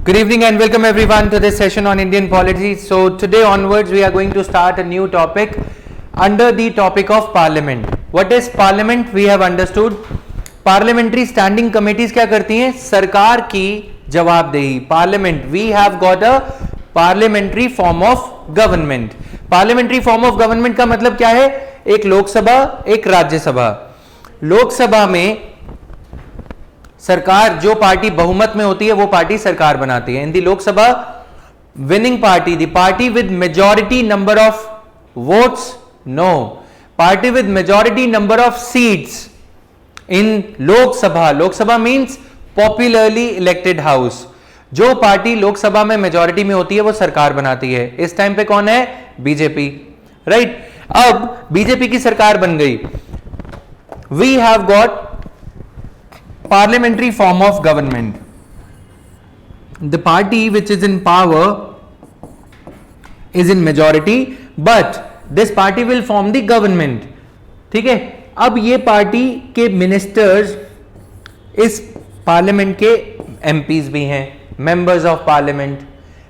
Good evening and welcome everyone to this session on Indian polity. So today onwards we are going to start a new topic under the topic of parliament. What is parliament? We have understood. Parliamentary standing committees क्या करती हैं? सरकार की जवाबदेही. Parliament. We have got a parliamentary form of government. Parliamentary form of government का मतलब क्या है? एक लोकसभा, एक राज्यसभा. लोकसभा में सरकार जो पार्टी बहुमत में होती है वो पार्टी सरकार बनाती है. इन दी Lok Sabha winning party, the party with majority number of votes, no, party with majority number of seats in Lok Sabha. Lok Sabha means popularly elected house. जो पार्टी लोकसभा में मेजॉरिटी में होती है वो सरकार बनाती है. इस टाइम पे कौन है? BJP, right. अब बीजेपी की सरकार बन गई. We have got parliamentary form of government. The party which is in power is in majority, but this party will form the government. ठीक है. अब ये पार्टी के मिनिस्टर्स इस पार्लियामेंट के एमपीज भी हैं, members of parliament.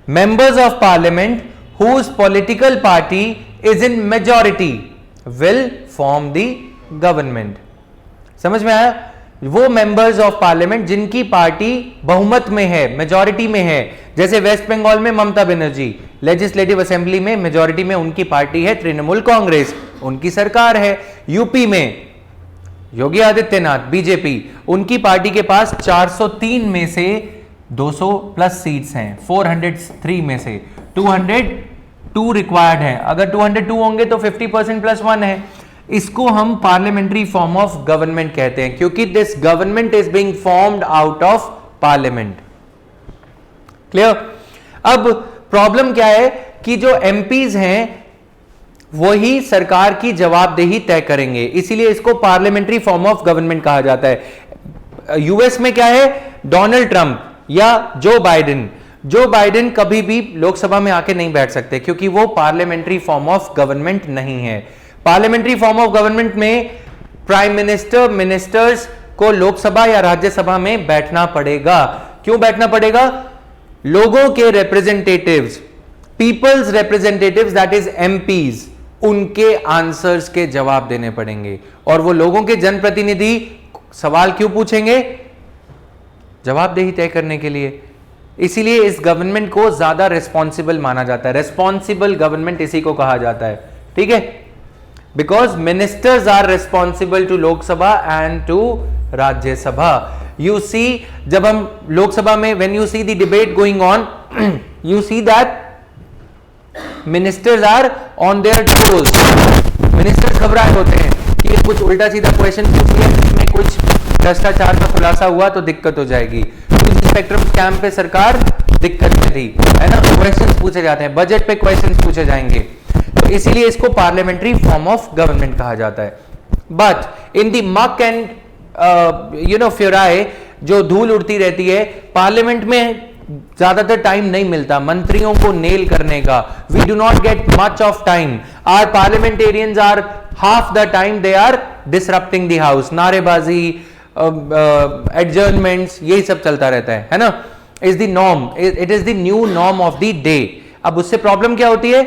Members of parliament whose political party is in majority will form the government. समझ में आया? वो मेंबर्स ऑफ पार्लियामेंट जिनकी पार्टी बहुमत में है, मेजॉरिटी में है. जैसे वेस्ट बंगाल में ममता बनर्जी लेजिस्लेटिव असेंबली में मेजॉरिटी में उनकी पार्टी है तृणमूल कांग्रेस, उनकी सरकार है. यूपी में योगी आदित्यनाथ बीजेपी, उनकी पार्टी के पास 403 में से 200 प्लस सीट्स हैं. 403 में से 202 रिक्वायर्ड है. अगर 202 होंगे तो 50% प्लस 1 है. इसको हम पार्लियामेंट्री फॉर्म ऑफ गवर्नमेंट कहते हैं क्योंकि this government is being formed out of parliament. Clear? अब प्रॉब्लम क्या है कि जो एमपीज हैं वही सरकार की जवाबदेही तय करेंगे, इसीलिए इसको पार्लियामेंट्री फॉर्म ऑफ गवर्नमेंट कहा जाता है. यूएस में क्या है? डोनाल्ड ट्रंप या जो बाइडेन. जो बाइडेन कभी भी लोकसभा में आके नहीं बैठ सकते क्योंकि वो पार्लियामेंट्री फॉर्म ऑफ गवर्नमेंट नहीं है. पार्लियामेंट्री फॉर्म ऑफ गवर्नमेंट में प्राइम मिनिस्टर, मिनिस्टर्स को लोकसभा या राज्यसभा में बैठना पड़ेगा. क्यों बैठना पड़ेगा? लोगों के representatives, peoples representatives that is MPs, उनके आंसर्स के जवाब देने पड़ेंगे. और वो लोगों के जनप्रतिनिधि सवाल क्यों पूछेंगे? जवाबदेही तय करने के लिए. इसीलिए इस गवर्नमेंट को ज्यादा रिस्पॉन्सिबल माना जाता है. रिस्पॉन्सिबल गवर्नमेंट इसी को कहा जाता है. ठीक है? Because ministers are responsible to Lok Sabha and to Rajya Sabha. You see, जब हम लोकसभा में when you see the debate going on, you see that ministers are on their toes. Ministers घबराए होते हैं कि कुछ उल्टा सीधा क्वेश्चन पूछ लिया, इसमें कुछ भ्रष्टाचार का खुलासा हुआ तो दिक्कत हो जाएगी. कुछ स्पेक्ट्रम स्कैम पे सरकार दिक्कत में थी, है ना. क्वेश्चन पूछे जाते हैं, बजट पे क्वेश्चन पूछे जाएंगे, तो इसीलिए इसको पार्लियामेंट्री फॉर्म ऑफ गवर्नमेंट कहा जाता है. बट इन द मक एंड फ्यूराई, जो धूल उड़ती रहती है, पार्लियामेंट में ज्यादातर टाइम नहीं मिलता मंत्रियों को नेल करने का. We do not get much of time. Our parliamentarians are half the time they are disrupting the house. नारेबाजी, एडजर्नमेंट्स, यही सब चलता रहता है ना. Is the norm, it is the new norm of the day. अब उससे प्रॉब्लम क्या होती है?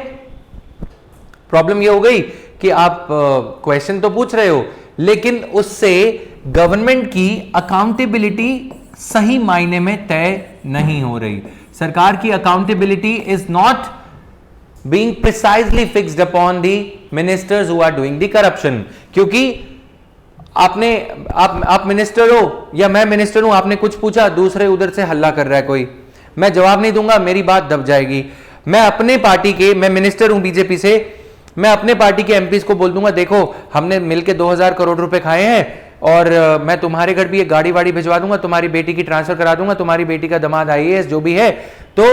प्रॉब्लम ये हो गई कि आप क्वेश्चन तो पूछ रहे हो लेकिन उससे गवर्नमेंट की अकाउंटेबिलिटी सही मायने में तय नहीं हो रही. सरकार की accountability is not being precisely fixed upon the ministers who are doing the corruption. क्योंकि आप मिनिस्टर हो या मैं मिनिस्टर हूं, आपने कुछ पूछा, दूसरे उधर से हल्ला कर रहा है कोई, मैं जवाब नहीं दूंगा, मेरी बात दब जाएगी. मैं अपने पार्टी के, मैं मिनिस्टर हूं बीजेपी से, मैं अपने पार्टी के एमपीज को बोल दूंगा देखो हमने मिलके 2000 करोड़ रुपए खाए हैं और मैं तुम्हारे घर भी एक गाड़ी वाड़ी भिजवा दूंगा, तुम्हारी बेटी की ट्रांसफर करा दूंगा, तुम्हारी बेटी का दामाद आईएएस जो भी है. तो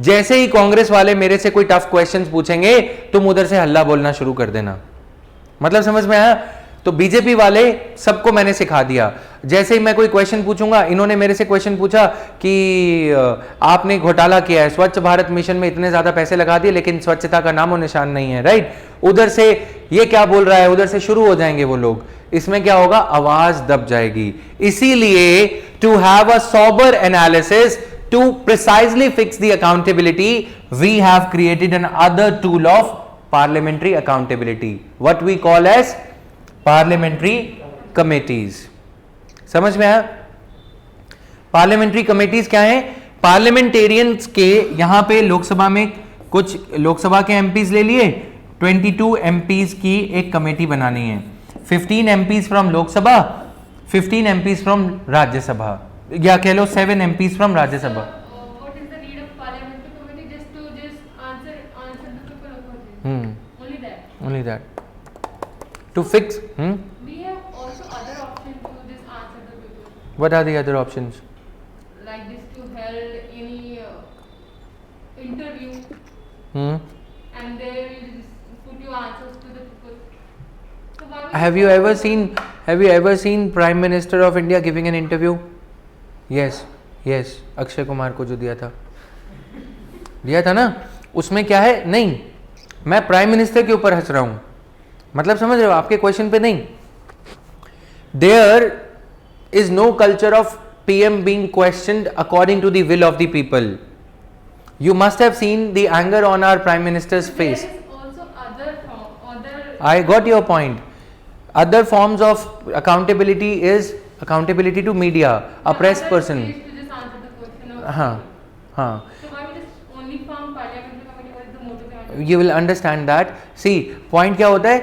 जैसे ही कांग्रेस वाले मेरे से कोई टफ क्वेश्चंस पूछेंगे तुम उधर से हल्ला बोलना शुरू कर देना. मतलब समझ में आया? तो बीजेपी वाले सबको मैंने सिखा दिया. जैसे ही मैं कोई क्वेश्चन पूछूंगा, इन्होंने मेरे से क्वेश्चन पूछा कि आपने घोटाला किया है, स्वच्छ भारत मिशन में इतने ज्यादा पैसे लगा दिए लेकिन स्वच्छता का नामो निशान नहीं है, राइट. उधर से ये क्या बोल रहा है, उधर से शुरू हो जाएंगे वो लोग. इसमें क्या होगा? आवाज दब जाएगी. इसीलिए to have a sober analysis to precisely fix the accountability, we have created another tool of parliamentary accountability, what we call as parliamentary committees. समझ में आया? पार्लियामेंट्री कमेटीज क्या है? पार्लियामेंटेरियंस के यहां पे लोकसभा में कुछ लोकसभा के एमपीज ले लिए, 22 एमपीज की एक कमेटी बनानी है, 15 MPs from Lok Sabha, 15 MPs from Rajya Sabha, या कह लो 7 MPs from Rajya Sabha. What is the need of parliamentary committee? Just to answer the people of Only that. To fix. We have also other options to just answer the people. What are the other options? Like this to held any interview. And they will just put your answers to the people. So why Have you ever seen Prime Minister of India giving an interview? Yes. Akshay Kumar को जो दिया था ना, उसमें क्या है? नहीं, मैं प्राइम मिनिस्टर के ऊपर हंस रहा हूं, मतलब समझ रहे हो? आपके क्वेश्चन पे नहीं. There is no culture of PM being questioned according to the will of the people. You must have seen the anger on our Prime Minister's face. There is also other. I got your point. Other forms of accountability is accountability to media, a press person. To just answer the question of हाँ. So why we just only form parliamentary committee? What is the motive behind it? You will understand that. See, point क्या होता है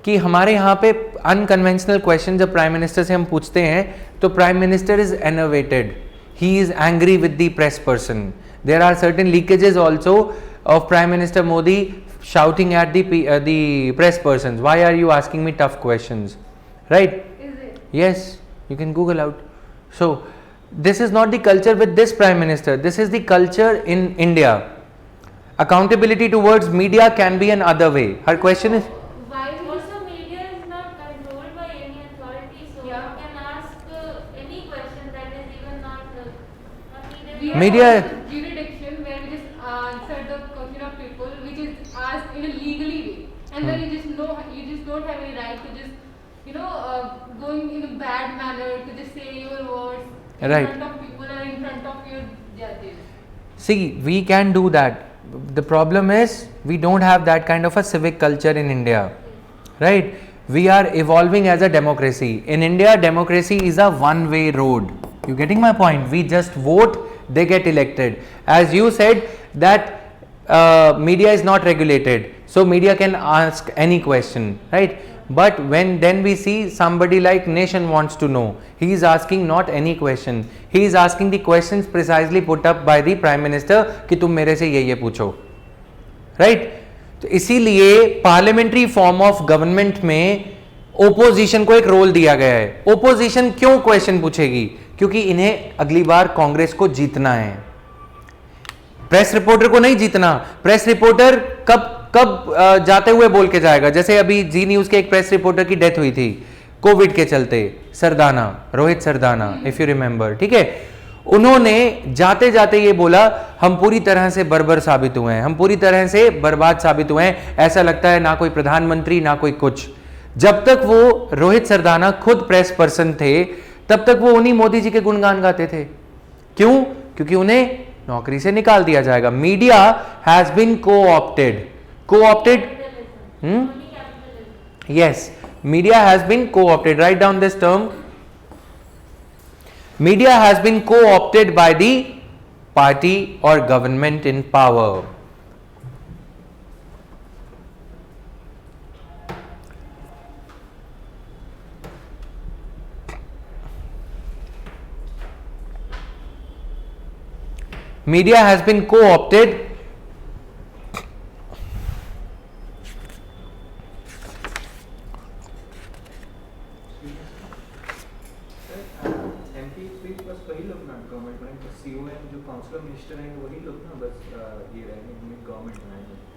कि हमारे यहाँ पे unconventional question जब prime minister से हम पूछते हैं तो prime minister is enervated, he is angry with the press person. There are certain leakages also of Prime Minister Modi shouting at the press persons. Why are you asking me tough questions? Right? Is it? Yes, you can Google out. So, this is not the culture with this Prime Minister. This is the culture in India. Accountability towards media can be another way. Her question is, Why also media is not controlled by any authority, so you can ask any question that is even not We have Media- also jurisdiction where we just answer the question of people which is asked in a legally way, and then you just don't have any right to just going in a bad manner to just say your words in Right. front of people or in front of your judges. see, we can do that. The problem is we don't have that kind of a civic culture in India. Right? We are evolving as a democracy. In India, democracy is a one-way road. You getting my point? We just vote, they get elected. As you said that media is not regulated, so media can ask any question, right? But then we see somebody like Nation wants to know, he is asking not any question, he is asking the questions precisely put up by the Prime Minister कि तुम मेरे से ये पूछो, right? तो इसीलिए parliamentary form of government में opposition को एक रोल दिया गया है. ओपोजिशन क्यों क्वेश्चन पूछेगी? क्योंकि इन्हें अगली बार कांग्रेस को जीतना है, प्रेस रिपोर्टर को नहीं जीतना. प्रेस रिपोर्टर कब जाते हुए बोल के जाएगा? जैसे अभी जी न्यूज के एक प्रेस रिपोर्टर की डेथ हुई थी कोविड के चलते, Sardana, Rohit Sardana, if you remember. ठीक है, उन्होंने जाते जाते ये बोला हम पूरी तरह से बर्बर साबित हुए हैं, हम पूरी तरह से बर्बाद साबित हुए हैं, ऐसा लगता है ना कोई प्रधानमंत्री ना कोई कुछ. जब तक वो रोहित सरदाना खुद प्रेस पर्सन थे तब तक वो उन्हीं मोदी जी के गुणगान गाते थे. क्यों? क्योंकि उन्हें नौकरी से निकाल दिया जाएगा. Media has been coopted. Yes, media has been co-opted. Write down this term. Media has been co-opted by the party or government in power. Media has been co-opted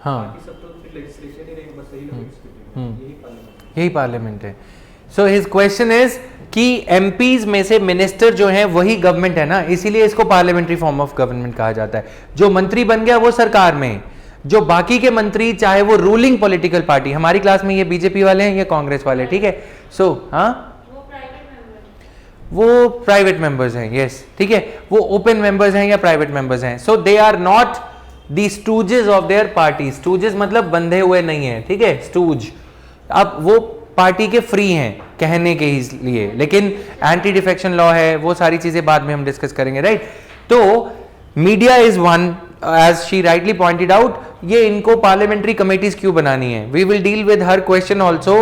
हाँ, यही पार्लियामेंट है. सो हिज क्वेश्चन इज कि MPs में से minister जो हैं वही government है ना, इसीलिए इसको पार्लियामेंट्री फॉर्म ऑफ गवर्नमेंट कहा जाता है. जो मंत्री बन गया वो सरकार में, जो बाकी के मंत्री चाहे वो रूलिंग पॉलिटिकल पार्टी, हमारी क्लास में ये बीजेपी वाले हैं, ये कांग्रेस वाले, ठीक है. सो हाँ, वो प्राइवेट मेंबर्स हैं, यस, ठीक है, वो ओपन मेंबर्स हैं या प्राइवेट मेंबर्स हैं, so they are not the stooges of their party. Stooges मतलब बंधे हुए नहीं है, ठीक है, स्टूज। अब वो पार्टी के फ्री हैं कहने के ही लिए, लेकिन एंटी डिफेक्शन लॉ है, वो सारी चीजें बाद में हम डिस्कस करेंगे, राइट। तो media is one, as she rightly pointed out, ये इनको पार्लियामेंट्री कमेटीज क्यों बनानी है? We will deal with her question also.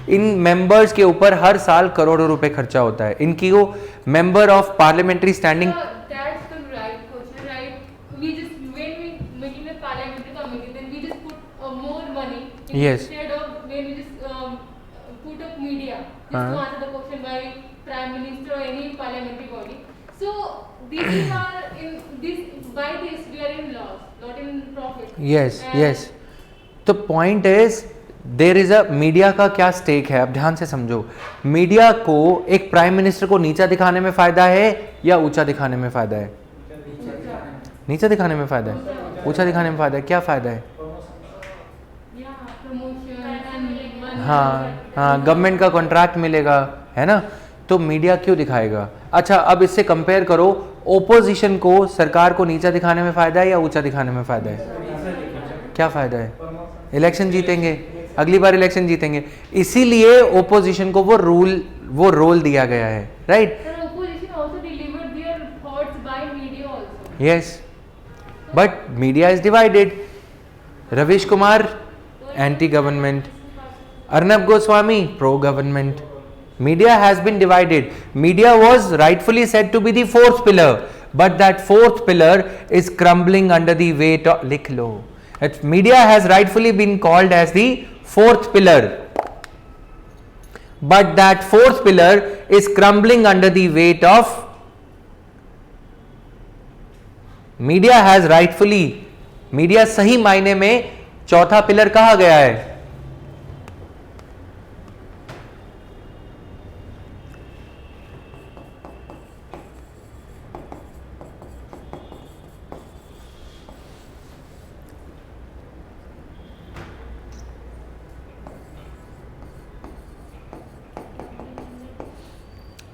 इन मेंबर्स के ऊपर हर साल करोड़ों रुपए खर्चा होता है। इनकी वो member of parliamentary standing, That's the right question, right? We just when we making a parliamentary committee, then we just put more money Yes. instead of when we just put up media just to Uh-huh. answer the question by prime minister or any parliamentary body. So this is our in this by this we are in loss, not in profit. Yes And yes. तो point is there is a, media का क्या stake है, अब ध्यान से समझो। Media को एक प्राइम मिनिस्टर को नीचा दिखाने में फायदा है या ऊंचा दिखाने में फायदा है? नीचा दिखाने में फायदा है, ऊंचा दिखाने में फायदा है। क्या फायदा है? Yeah, promotion and money. हाँ हाँ, गवर्नमेंट का कॉन्ट्रैक्ट मिलेगा, है ना। तो मीडिया क्यों दिखाएगा? अच्छा, अब इससे कंपेयर करो, ओपोजिशन को सरकार को नीचा दिखाने में फायदा है या ऊंचा दिखाने में फायदा है? क्या फायदा है? इलेक्शन जीतेंगे, अगली बार इलेक्शन जीतेंगे, इसीलिए ओपोजिशन को वो रोल दिया गया है, right. Sir, opposition also delivered their thoughts by media also. Yes, but media is divided. Ravish Kumar anti government, Arnab Goswami pro government. Media has been divided. Media was rightfully said to be the fourth pillar, but that fourth pillar is crumbling under the weight of, likh lo, media has rightfully been called as the fourth pillar, but that fourth pillar is crumbling under the weight of, media has rightfully, media सही मायने में चौथा pillar कहा गया है।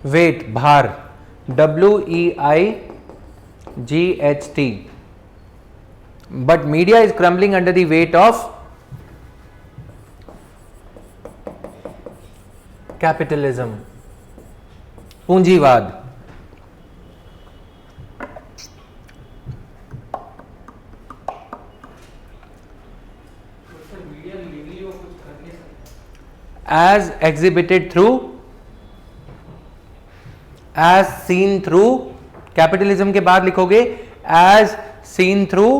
Wait, भार, WEIGHT, but media is crumbling under the weight of capitalism, पूंजीवाद। as exhibited through, as seen through, capitalism के बाद लिखोगे as seen through,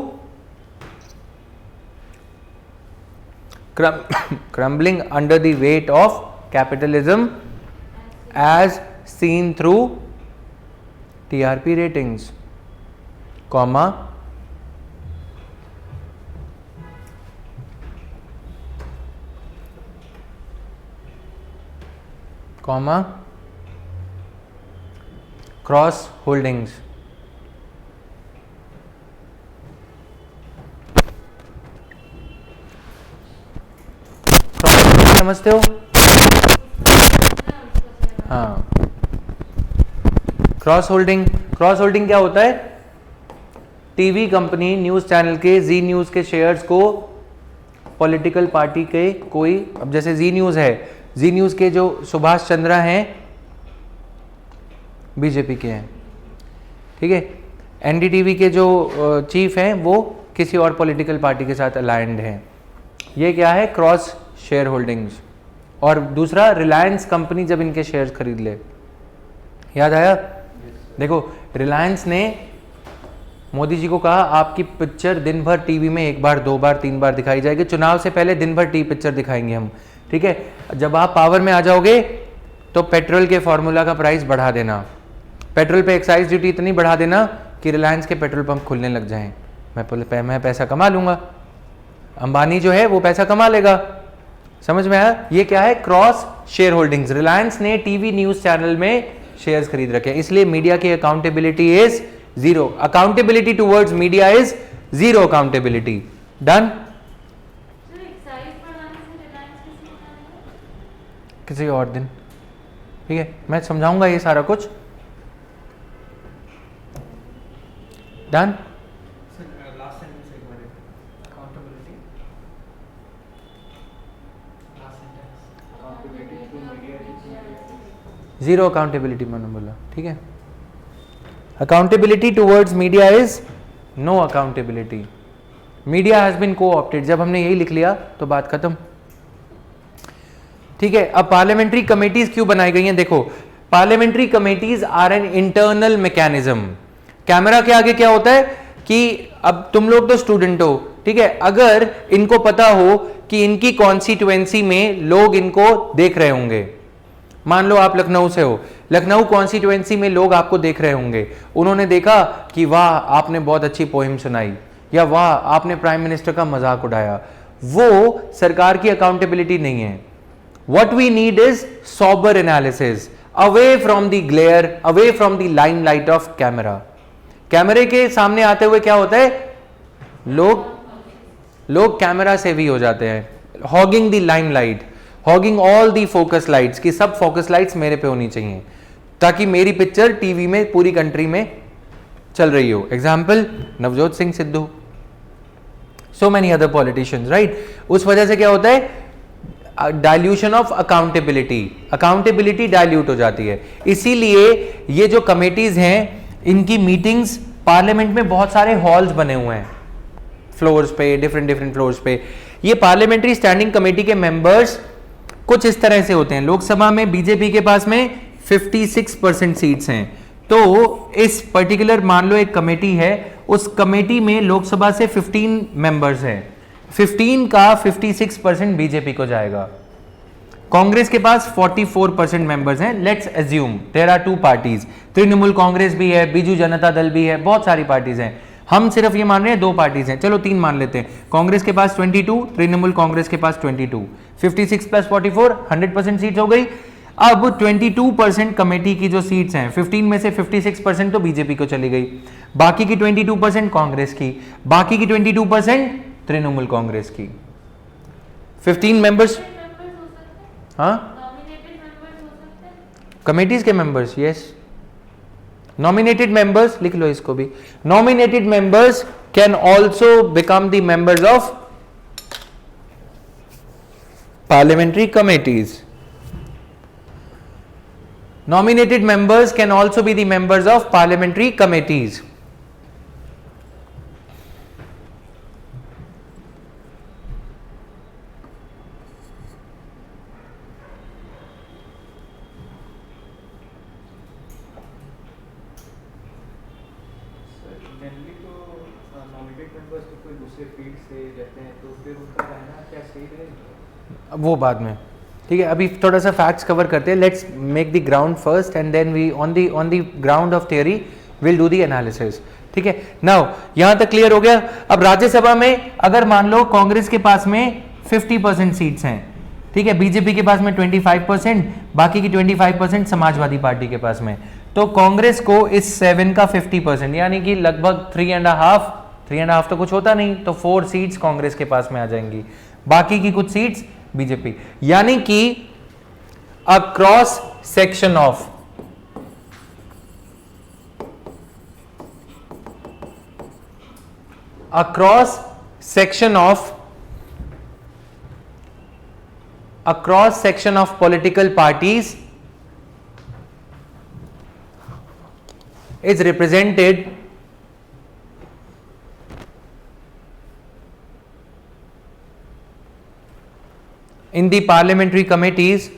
crumbling under the weight of capitalism, as seen through TRP ratings, comma, cross holdings. Cross holding समझते हो? हाँ, cross holding क्या होता है? टीवी कंपनी न्यूज चैनल के, जी न्यूज के शेयर्स को पॉलिटिकल पार्टी के कोई, अब जैसे जी न्यूज है, जी न्यूज के जो सुभाष चंद्रा हैं बीजेपी के हैं, ठीक है। एनडीटीवी के जो चीफ हैं वो किसी और पॉलिटिकल पार्टी के साथ अलाइंड हैं। ये क्या है? Cross share holdings. और दूसरा, रिलायंस कंपनी जब इनके शेयर्स खरीद ले, याद आया? देखो, रिलायंस ने मोदी जी को कहा आपकी पिक्चर दिन भर टीवी में 1 बार 2 बार 3 बार दिखाई जाएगी, चुनाव से पहले दिन भर पिक्चर दिखाएंगे हम, ठीक है। जब आप पावर में आ जाओगे तो पेट्रोल के फॉर्मूला का प्राइस बढ़ा देना, पेट्रोल पे एक्साइज ड्यूटी इतनी बढ़ा देना कि रिलायंस के पेट्रोल पंप खुलने लग जाएं, मैं पैसा कमा लूंगा, अंबानी जो है वो पैसा कमा लेगा। समझ में आया? ये क्या है? Cross share holdings. रिलायंस ने टीवी न्यूज चैनल में शेयर्स खरीद रखे, इसलिए मीडिया की accountability is zero. Accountability towards media is zero accountability. Done? किसी और दिन ठीक है, मैं समझाऊंगा ये सारा कुछ। डन। लास्ट सेंटेंस एक बार accountability last sentence accountability to media zero accountability मैंने बोला, ठीक है। Accountability towards media is no accountability, media has been co-opted. जब हमने यही लिख लिया तो बात खत्म, ठीक है। अब पार्लियामेंट्री कमेटीज क्यों बनाई गई हैं? देखो, parliamentary committees are an internal mechanism. Camera के आगे क्या होता है कि अब तुम लोग तो स्टूडेंट हो, ठीक है, अगर इनको पता हो कि इनकी कॉन्स्टिट्यूएंसी में लोग इनको देख रहे होंगे, मान लो आप लखनऊ से हो, लखनऊ कॉन्स्टिट्यूएंसी में लोग आपको देख रहे होंगे, उन्होंने देखा कि वाह आपने बहुत अच्छी पोएम सुनाई, या वाह आपने प्राइम मिनिस्टर का मजाक उड़ाया, वो सरकार की अकाउंटेबिलिटी नहीं है। What we need is sober analysis, away from the glare, away from the limelight of camera. कैमरे के सामने आते हुए क्या होता है, लोग कैमरा से भी हो जाते हैं, hugging the limelight, hugging all the focus lights, की सब फोकस लाइट्स मेरे पे होनी चाहिए ताकि मेरी पिक्चर टीवी में पूरी कंट्री में चल रही हो। Example Navjot Singh Sidhu, so many other politicians, right. उस वजह से क्या होता है, dilution of accountability, accountability dilute हो जाती है। इसीलिए ये जो कमेटीज हैं इनकी मीटिंग्स, पार्लियामेंट में बहुत सारे हॉल्स बने हुए हैं फ्लोर्स पे, डिफरेंट फ्लोर्स पे। ये पार्लियामेंट्री स्टैंडिंग कमेटी के मेंबर्स कुछ इस तरह से होते हैं। लोकसभा में बीजेपी के पास में 56% सीट्स हैं, तो इस पर्टिकुलर मान लो एक कमेटी है, उस कमेटी में लोकसभा से 15 मेंबर्स हैं, 15 का 56% बीजेपी को जाएगा। कांग्रेस के पास 44% मेंबर्स हैं। Let's assume there are 2 parties, Trinamool Congress भी है, बीजू जनता दल भी है, बहुत सारी पार्टीज हैं। हम सिर्फ ये मान रहे हैं 2 पार्टीज हैं, चलो 3 मान लेते हैं। कांग्रेस के पास 22, तृणमूल कांग्रेस के पास 22, 56 + 44 100% सीट्स हो गई। अब 22% कमेटी की जो सीट्स हैं, 15 में से 56% तो बीजेपी को चली गई, बाकी की 22% कांग्रेस की, बाकी की 22% तृणमूल कांग्रेस की। 15 मेंबर्स, हाँ कमेटीज के मेंबर्स, यस। नॉमिनेटेड मेंबर्स लिख लो इसको भी, nominated members can also become the members of parliamentary committees. Nominated members can also be the members of parliamentary committees. Generally तो नॉमिनेटेड मेंबर्स तो कोई दूसरे फील्ड से रहते हैं, तो फिर उनका रहना क्या सही रहेगा? अब वो बाद में, ठीक है, अभी थोड़ा सा फैक्ट्स कवर करते हैं। Let's make the ground first and then we on the ground of theory will do the analysis, ठीक है। नाउ यहां तक क्लियर हो गया। अब राज्यसभा में अगर मान लो कांग्रेस के पास में 50% सीट्स हैं, ठीक है, बीजेपी के पास में 25%, बाकी की 25% समाजवादी पार्टी के पास में, तो कांग्रेस को इस 7 का 50% यानी कि लगभग 3.5 तो कुछ होता नहीं, तो 4 सीट्स कांग्रेस के पास में आ जाएंगी, बाकी की कुछ सीट्स बीजेपी। यानी कि a cross section of political parties is represented in the parliamentary committees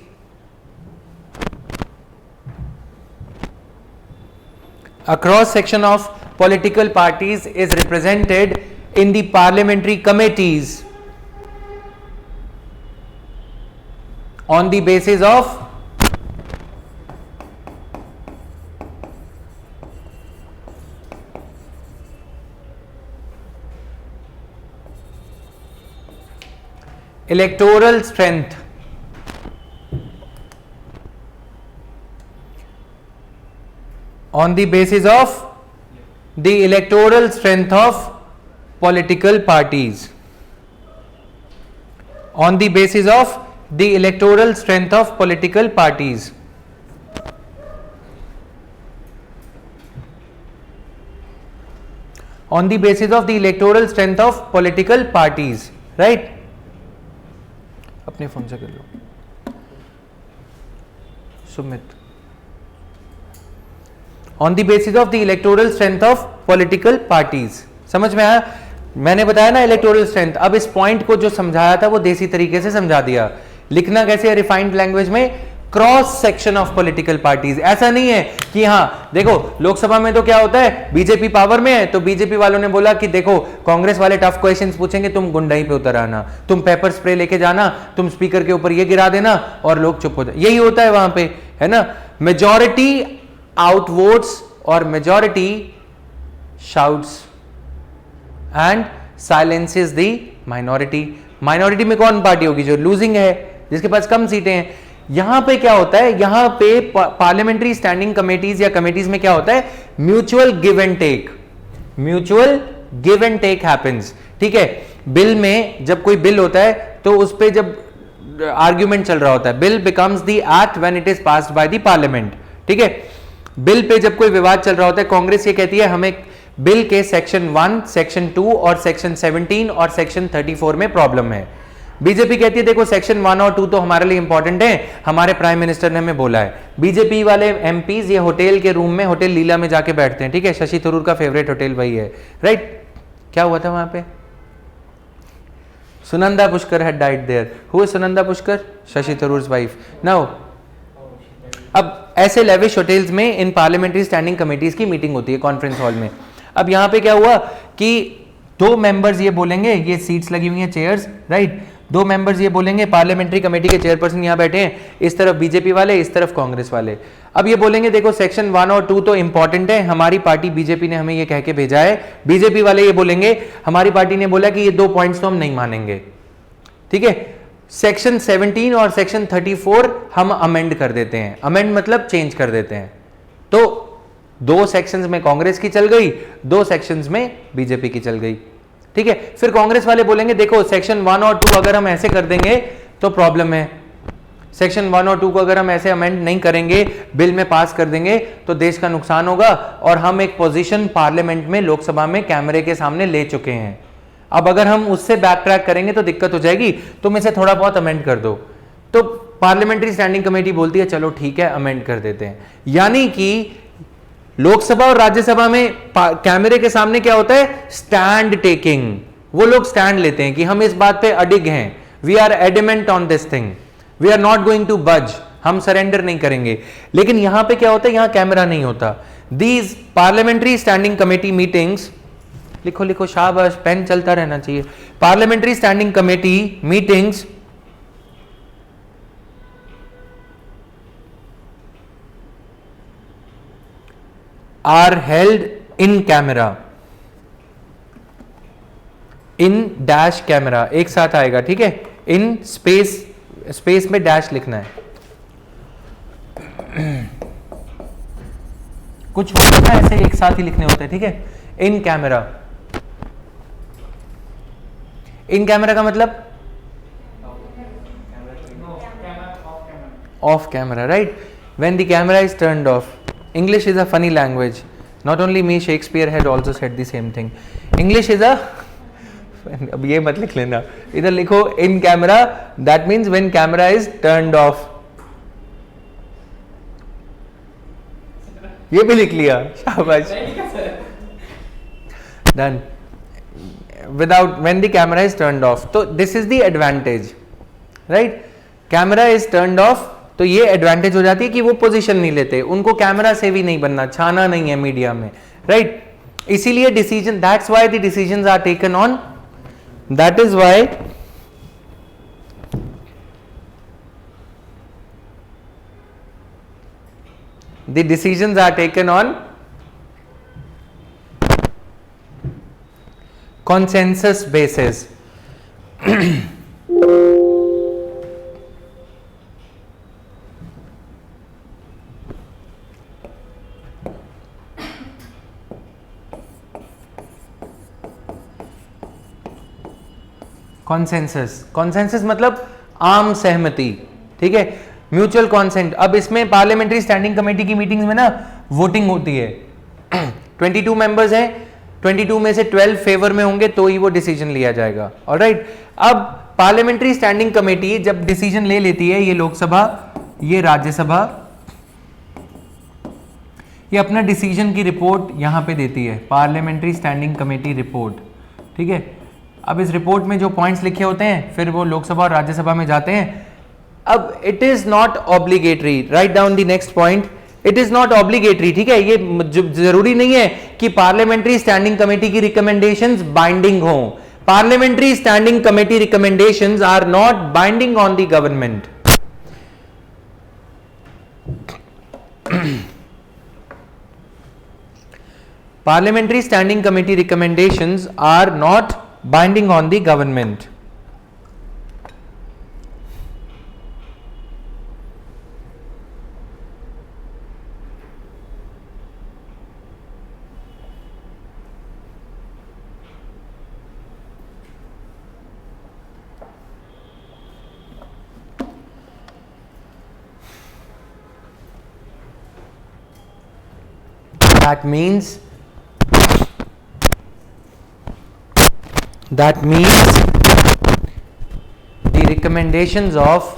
a cross section of political parties is represented in the parliamentary committees on the basis of electoral strength, on the basis of the electoral strength of political parties, on the basis of the electoral strength of political parties. On the basis of the electoral strength of political parties, right? अपने फोन से कर लो Sumit. On the basis of the electoral strength of political parties, समझ में आया? मैंने बताया ना इलेक्टोरल स्ट्रेंथ। अब इस पॉइंट को जो समझाया था वो देसी तरीके से समझा दिया। लिखना कैसे है रिफाइंड लैंग्वेज में? Cross section of political parties. ऐसा नहीं है कि हाँ देखो लोकसभा में तो क्या होता है, बीजेपी पावर में है तो बीजेपी वालों ने बोला कि देखो कांग्रेस वाले टफ क्वेश्चंस पूछेंगे, तुम गुंडाई पे उतर आना, तुम पेपर स्प्रे लेके जाना, तुम स्पीकर के ऊपर ये गिरा देना और लोग चुप हो जाए। यही होता है वहां पे, है ना? मेजॉरिटी आउटवोट्स और majority shouts and silences the minority. Minority में कौन पार्टी होगी? जो लूजिंग है, जिसके पास कम सीटें हैं। यहां पे क्या होता है, यहां पे पार्लियामेंट्री स्टैंडिंग कमेटीज या कमेटीज में क्या होता है? Mutual give and take, mutual give and take happens, ठीक है? बिल में जब कोई बिल होता है तो उस पे जब आर्ग्यूमेंट चल रहा होता है, bill becomes the act when it is passed by the parliament, ठीक है? बिल पे जब कोई विवाद चल रहा होता है, कांग्रेस ये कहती है हमें बिल के सेक्शन 1, सेक्शन 2 और सेक्शन 17 और सेक्शन 34 में प्रॉब्लम है। बीजेपी कहती है देखो सेक्शन 1 और 2 तो हमारे लिए इंपॉर्टेंट है, हमारे प्राइम मिनिस्टर ने हमें बोला है। बीजेपी वाले एमपीज ये होटल के रूम में, होटल लीला में जाके बैठते हैं, ठीक है? शशि थरूर का फेवरेट होटल वही है, राइट? क्या हुआ था वहां पे? Sunanda Pushkar had died there. Who is Sunanda Pushkar? Shashi थरूर's wife. Now, अब ऐसे लेविश होटल्स में इन पार्लियामेंट्री स्टैंडिंग कमेटीज की मीटिंग होती है कॉन्फ्रेंस हॉल में। अब यहां पे क्या हुआ कि 2 मेंबर्स ये बोलेंगे, ये सीट्स लगी हुई हैं, चेयर्स, राइट? 2 मेंबर्स ये बोलेंगे, पार्लियामेंट्री कमेटी के चेयरपर्सन यहां बैठे हैं, इस तरफ बीजेपी वाले, इस तरफ कांग्रेस वाले। अब ये बोलेंगे देखो सेक्शन 1 और 2 तो इंपॉर्टेंट है, हमारी पार्टी बीजेपी ने हमें ये कह के भेजा है। बीजेपी वाले ये बोलेंगे हमारी पार्टी ने बोला कि ये 2 पॉइंट्स तो हम नहीं मानेंगे, ठीक है? सेक्शन 17 और सेक्शन 34 हम अमेंड कर देते हैं। अमेंड मतलब चेंज कर देते हैं। तो 2 सेक्शंस में कांग्रेस की चल गई, 2 सेक्शंस में बीजेपी की चल गई, ठीक है? फिर कांग्रेस वाले बोलेंगे देखो सेक्शन 1 और 2 अगर हम ऐसे कर देंगे तो प्रॉब्लम है, सेक्शन 1 और 2 को अगर हम ऐसे अमेंड नहीं करेंगे, बिल में पास कर देंगे तो देश का नुकसान होगा, और हम एक पोजीशन पार्लियामेंट में, लोकसभा में कैमरे के सामने ले चुके हैं। अब अगर हम उससे बैक ट्रैक करेंगे तो दिक्कत हो जाएगी, तुम इसे थोड़ा बहुत अमेंड कर दो। तो पार्लियामेंट्री स्टैंडिंग कमेटी बोलती है चलो ठीक है अमेंड कर देते हैं। यानी कि लोकसभा और राज्यसभा में कैमरे के सामने क्या होता है? Stand taking. वो लोग स्टैंड लेते हैं कि हम इस बात पे अडिग हैं, we are adamant on this thing, we are not going to budge, हम सरेंडर नहीं करेंगे। लेकिन यहां पे क्या होता है? यहां कैमरा नहीं होता। These parliamentary standing committee meetings, लिखो लिखो शाबाश, पेन चलता रहना चाहिए। Parliamentary standing committee meetings are held in camera, in dash camera, एक साथ आएगा, ठीक है? in space, स्पेस में डैश लिखना है। कुछ होता है ऐसे एक साथ ही लिखने होते हैं, ठीक है? इन कैमरा, इन कैमरा का मतलब of camera, right? When the camera is turned of. English is a funny language. Not only me, Shakespeare had also said the same thing. English is a, अब ये मत लिख लेना, इधर लिखो in camera, that means when camera is turned off. ये भी लिख लिया, शाबाश, done. Without, when the camera is turned off. तो this is the advantage, right? Camera is turned off, तो ये एडवांटेज हो जाती है कि वो पोजीशन नहीं लेते, उनको कैमरा से भी नहीं बनना, छाना नहीं है मीडिया में, राइट? इसीलिए decision, that's why the decisions are taken on, that is why the decisions are taken on consensus basis. Consensus मतलब आम सहमति, ठीक है? Mutual consent. अब इसमें पार्लियामेंट्री स्टैंडिंग कमेटी की मीटिंग्स में ना वोटिंग होती है। 22 मेंबर्स हैं, 22 में से 12 फेवर में होंगे तो ही वो डिसीजन लिया जाएगा। ऑलराइट, अब पार्लियामेंट्री स्टैंडिंग कमेटी जब डिसीजन ले लेती है, ये लोकसभा, ये राज्यसभा, ये अपना डिसीजन की रिपोर्ट यहां पे देती है, पार्लियामेंट्री स्टैंडिंग कमेटी रिपोर्ट। ठीक है, अब इस रिपोर्ट में जो पॉइंट्स लिखे होते हैं फिर वो लोकसभा और राज्यसभा में जाते हैं। अब it is not obligatory, write down the next point, it is not obligatory. ठीक है, ये जरूरी नहीं है कि पार्लियामेंट्री स्टैंडिंग कमेटी की रिकमेंडेशंस बाइंडिंग हो। Parliamentary standing committee recommendations are not binding on the government. Parliamentary standing committee recommendations are not binding on the government. That means the recommendations of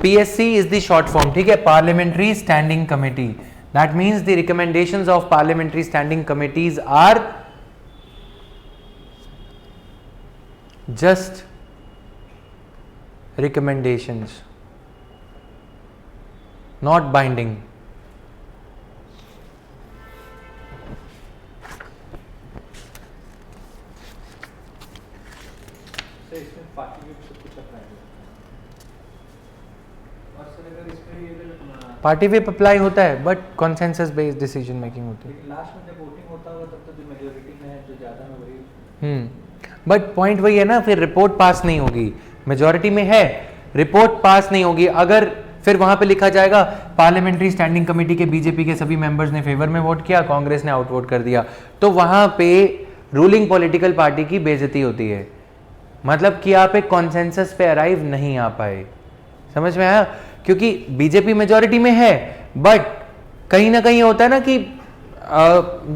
PSC is the short form. ठीक है, Parliamentary Standing Committee. That means the recommendations of Parliamentary Standing Committees are just recommendations, not binding. Sir इसमें party whip सब कुछ apply होता है, और sir अगर इसमें भी अगर पार्टी विप अप्लाई होता है but consensus based decision making होती है। लास्ट में जब वोटिंग होता होगा तब तो जो मेजोरिटी में है, जो ज़्यादा में वही। बट पॉइंट वही है ना, फिर रिपोर्ट पास नहीं होगी, मेजॉरिटी में है, रिपोर्ट पास नहीं होगी। अगर फिर वहां पे लिखा जाएगा पार्लियामेंट्री स्टैंडिंग कमेटी के बीजेपी के सभी मेंबर्स ने फेवर में वोट किया, कांग्रेस ने आउट वोट कर दिया, तो वहां पे रूलिंग पॉलिटिकल पार्टी की बेइज्जती होती है, मतलब कि आप एक कॉन्सेंसस पे अराइव नहीं आ पाए। समझ में आया? क्योंकि बीजेपी मेजॉरिटी में है बट कहीं ना कहीं होता है ना कि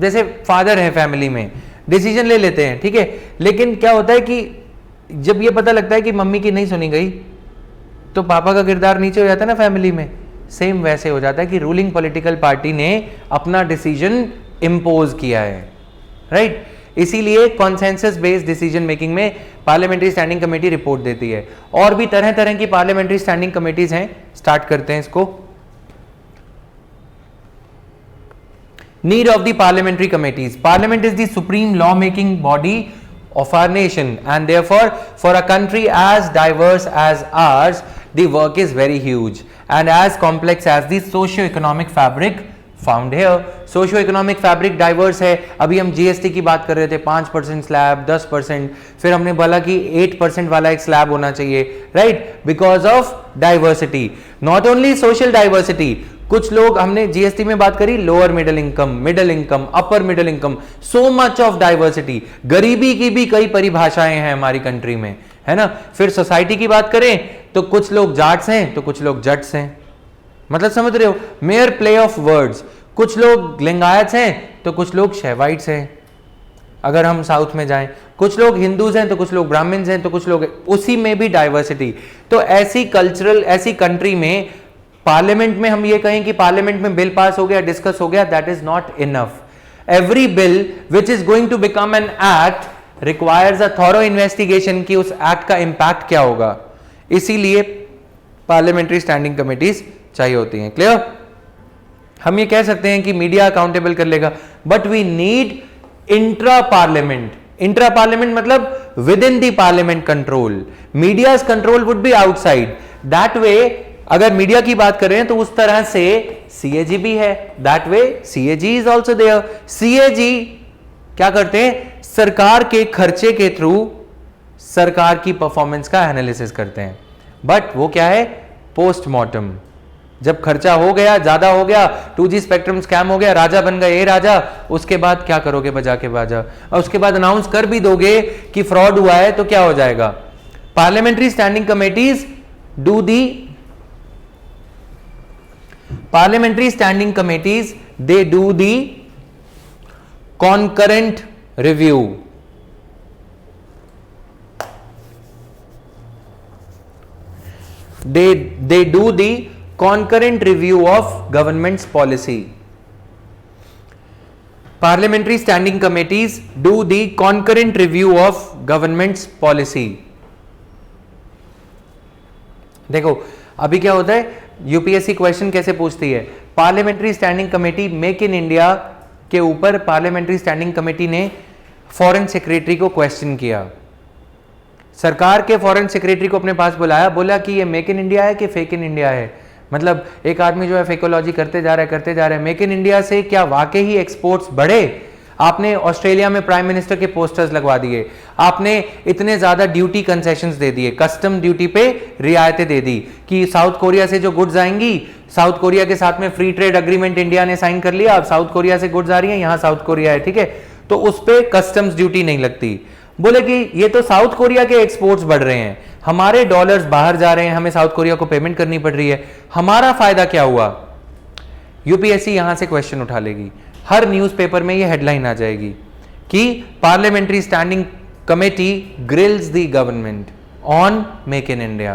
जैसे फादर है फैमिली में, डिसीजन ले लेते हैं, ठीक है, लेकिन क्या होता है कि जब ये पता लगता है कि मम्मी की नहीं सुनी गई तो पापा का किरदार नीचे हो जाता है ना फैमिली में। सेम वैसे हो जाता है कि रूलिंग पॉलिटिकल पार्टी ने अपना डिसीजन इम्पोज किया है, राइट। इसीलिए कॉन्सेंसस बेस्ड डिसीजन मेकिंग में पार्लियामेंट्री स्टैंडिंग कमेटी रिपोर्ट देती है। और भी तरह तरह की पार्लियामेंट्री स्टैंडिंग कमेटीज हैं, स्टार्ट करते हैं इसको। Need of the parliamentary committees. Parliament is the supreme law making body of our nation, and therefore for a country as diverse as ours the work is very huge and as complex as the socio-economic fabric found here. socio-economic fabric diverse है। अभी हम GST की बात कर रहे थे, 5% slab, 10%, फिर हमने बोला कि 8% वाला एक स्लैब होना चाहिए, right, because of diversity. Not only social diversity, कुछ लोग, हमने जीएसटी में बात करी lower middle income, upper middle income, so much of diversity. गरीबी की भी कई परिभाषाएं हैं हमारी कंट्री में, है ना। फिर सोसाइटी की बात करें तो कुछ लोग जाट्स हैं तो कुछ लोग जट्स हैं, मतलब समझ रहे हो, मेयर प्ले ऑफ वर्ड्स। कुछ लोग लिंगायत हैं तो कुछ लोग शैवाइट्स हैं, अगर हम साउथ में जाएं, कुछ लोग हिंदूज हैं तो कुछ लोग ब्राह्मण्स हैं तो कुछ लोग, उसी में भी डाइवर्सिटी। तो ऐसी कल्चरल, ऐसी कंट्री में पार्लियामेंट में हम ये कहें कि पार्लियामेंट में बिल पास हो गया, डिस्कस हो गया, that is not enough. Every bill which is going to become an act requires a thorough investigation कि उस एक्ट का इंपैक्ट क्या होगा। इसीलिए पार्लियामेंट्री स्टैंडिंग कमेटीज चाहिए होती हैं। क्लियर? हम ये कह सकते हैं कि मीडिया अकाउंटेबल कर लेगा, but we need intra parliament. Intra parliament मतलब within the parliament control, media's control would be outside. That way अगर मीडिया की बात करें तो उस तरह से सीएजी भी है, that way CAG is also there. CAG क्या करते हैं? सरकार के खर्चे के थ्रू सरकार की परफॉर्मेंस का एनालिसिस करते हैं, बट वो क्या है? पोस्टमार्टम। जब खर्चा हो गया, ज्यादा हो गया, 2G स्पेक्ट्रम स्कैम हो गया, राजा बन गए, ये राजा, उसके बाद क्या करोगे बजा के बाजा? और उसके बाद अनाउंस कर भी दोगे कि फ्रॉड हुआ है तो क्या हो जाएगा? Parliamentary standing committees do the parliamentary standing committees, they do the concurrent review. They do the concurrent review of government's policy. Parliamentary standing committees do the concurrent review of government's policy. देखो अभी क्या होता है, UPSC question कैसे पूछती है? Parliamentary standing committee make in India के ऊपर पार्लियामेंट्री स्टैंडिंग कमेटी ने फॉरेन सेक्रेटरी को क्वेश्चन किया, सरकार के फॉरेन सेक्रेटरी को अपने पास बुलाया, बोला कि ये मेक इन इंडिया है कि फेक इन इंडिया है? मतलब एक आदमी जो है फेकोलॉजी करते जा रहा है, मेक इन इंडिया से क्या वाकई ही एक्सपोर्ट्स बढ़े? आपने ऑस्ट्रेलिया में प्राइम मिनिस्टर के पोस्टर्स लगवा दिए, आपने इतने ज्यादा ड्यूटी कंसेशंस दे दिए, कस्टम ड्यूटी पे रियायतें दे दी कि साउथ कोरिया से जो गुड्स आएंगी, साउथ कोरिया के साथ में फ्री ट्रेड अग्रीमेंट इंडिया ने साइन कर लिया, अब साउथ कोरिया से गुड्स आ रही है, यहां साउथ कोरिया है, ठीक है, तो उस पर कस्टम्स ड्यूटी नहीं लगती। बोले कि ये तो साउथ कोरिया के एक्सपोर्ट्स बढ़ रहे हैं, हमारे डॉलर्स बाहर जा रहे हैं, हमें साउथ कोरिया को पेमेंट करनी पड़ रही है, हमारा फायदा क्या हुआ? यूपीएससी यहां से क्वेश्चन उठा लेगी, हर न्यूज़पेपर में ये हेडलाइन आ जाएगी कि parliamentary standing committee grills the government on make in India.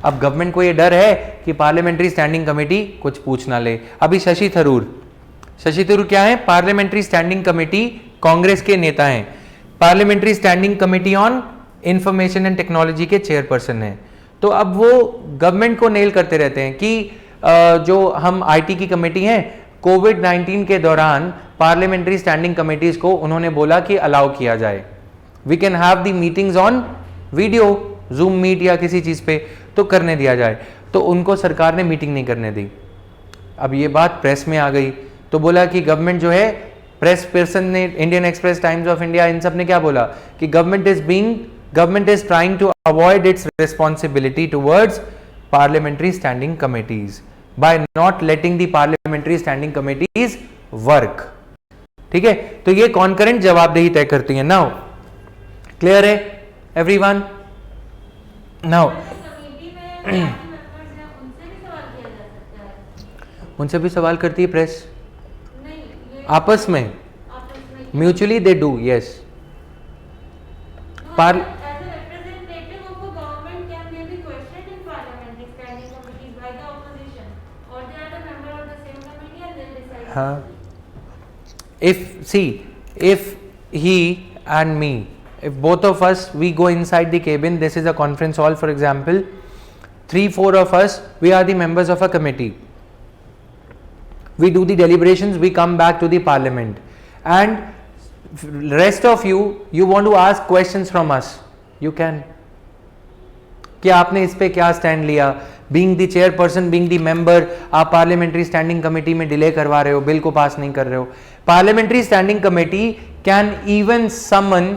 अब गवर्नमेंट को ये डर है कि पार्लियामेंट्री स्टैंडिंग कमेटी कुछ पूछ ना ले। अभी शशि थरूर क्या है? पार्लियामेंट्री स्टैंडिंग कमेटी, कांग्रेस के नेता हैं, parliamentary standing committee on information and technology के चेयरपर्सन हैं। तो अब वो गवर्नमेंट को नेल करते रहते हैं कि जो हम आईटी की कमेटी हैं, कोविड-19 के दौरान पार्लियामेंट्री स्टैंडिंग कमेटीज को उन्होंने बोला कि अलाउ किया जाए, we can have the meetings on video, Zoom meet या किसी चीज पे, तो करने दिया जाए, तो उनको सरकार ने मीटिंग नहीं करने दी। अब ये बात प्रेस में आ गई, तो बोला कि गवर्नमेंट जो है, प्रेस पर्सन ने, इंडियन एक्सप्रेस, टाइम्स ऑफ इंडिया, इन सब ने क्या बोला कि government is trying to avoid its responsibility towards parliamentary standing committees by not letting the parliamentary standing committees work। ठीक है, तो ये कॉन्करेंट जवाबदेही तय करती है। नाउ क्लियर है एवरीवन? नाउ उनसे भी सवाल करती है प्रेस आपस में, mutually they do, yes. if he and me, if both of us, we go inside the cabin, this is a conference hall for example, 3-4 of us, we are the members of a committee, we do the deliberations, we come back to the parliament, and rest of you want to ask questions from us, you can, कि आपने इस पे क्या stand लिया, being the chairperson, being the member, आप parliamentary standing committee में delay करवा रहे हो, बिल को पास नहीं कर रहे हो। Parliamentary standing committee can even summon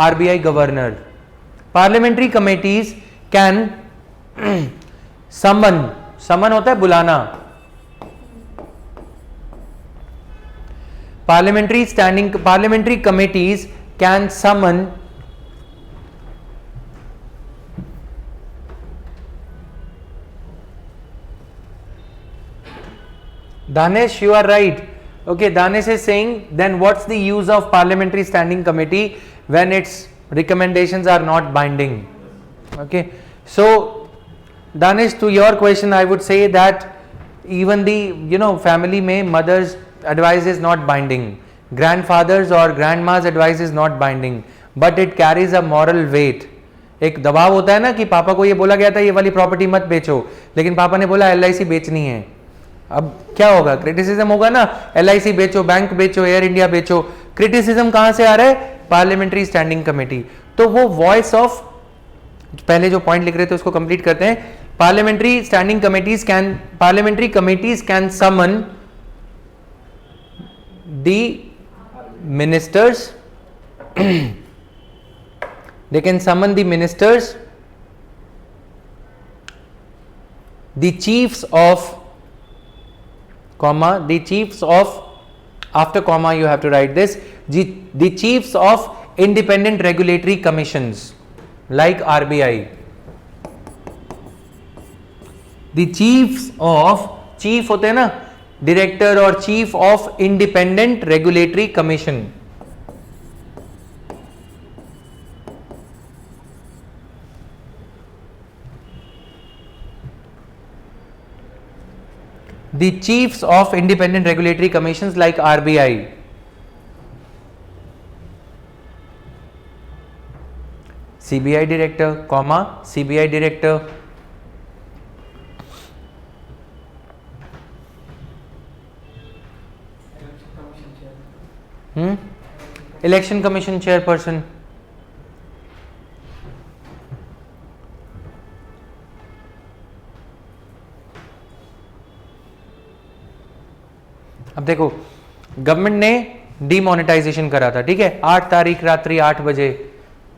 RBI governor, parliamentary committees can summon होता है बुलाना, parliamentary committees can summon Danesh, you are right. Okay, Danesh is saying, then what's the use of parliamentary standing committee when its recommendations are not binding? Okay, so Danesh, to your question, I would say that even the family में mother's advice is not binding, grandfather's or grandma's advice is not binding, but it carries a moral weight. एक दबाव होता है ना कि पापा को ये बोला गया था ये वाली प्रॉपर्टी मत बेचो, लेकिन पापा ने बोला LIC बेचनी है, अब क्या होगा? क्रिटिसिज्म होगा ना, LIC बेचो, बैंक बेचो, एयर इंडिया बेचो, क्रिटिसिज्म कहां से आ रहा है? Parliamentary standing committee. तो वो वॉइस ऑफ, पहले जो पॉइंट लिख रहे थे उसको कंप्लीट करते हैं। Parliamentary standing committees can summon the ministers, they can summon the ministers, the chiefs of comma, the chiefs of, after comma you have to write this, the chiefs of independent regulatory commissions like RBI. The chiefs of, chief होते हैं ना director और chief of independent regulatory commission. The chiefs of independent regulatory commissions like RBI. CBI director, comma, CBI director. Election commission chairperson. अब देखो government ने demonetisation करा था, ठीक है, 8 तारीख रात्रि 8 बजे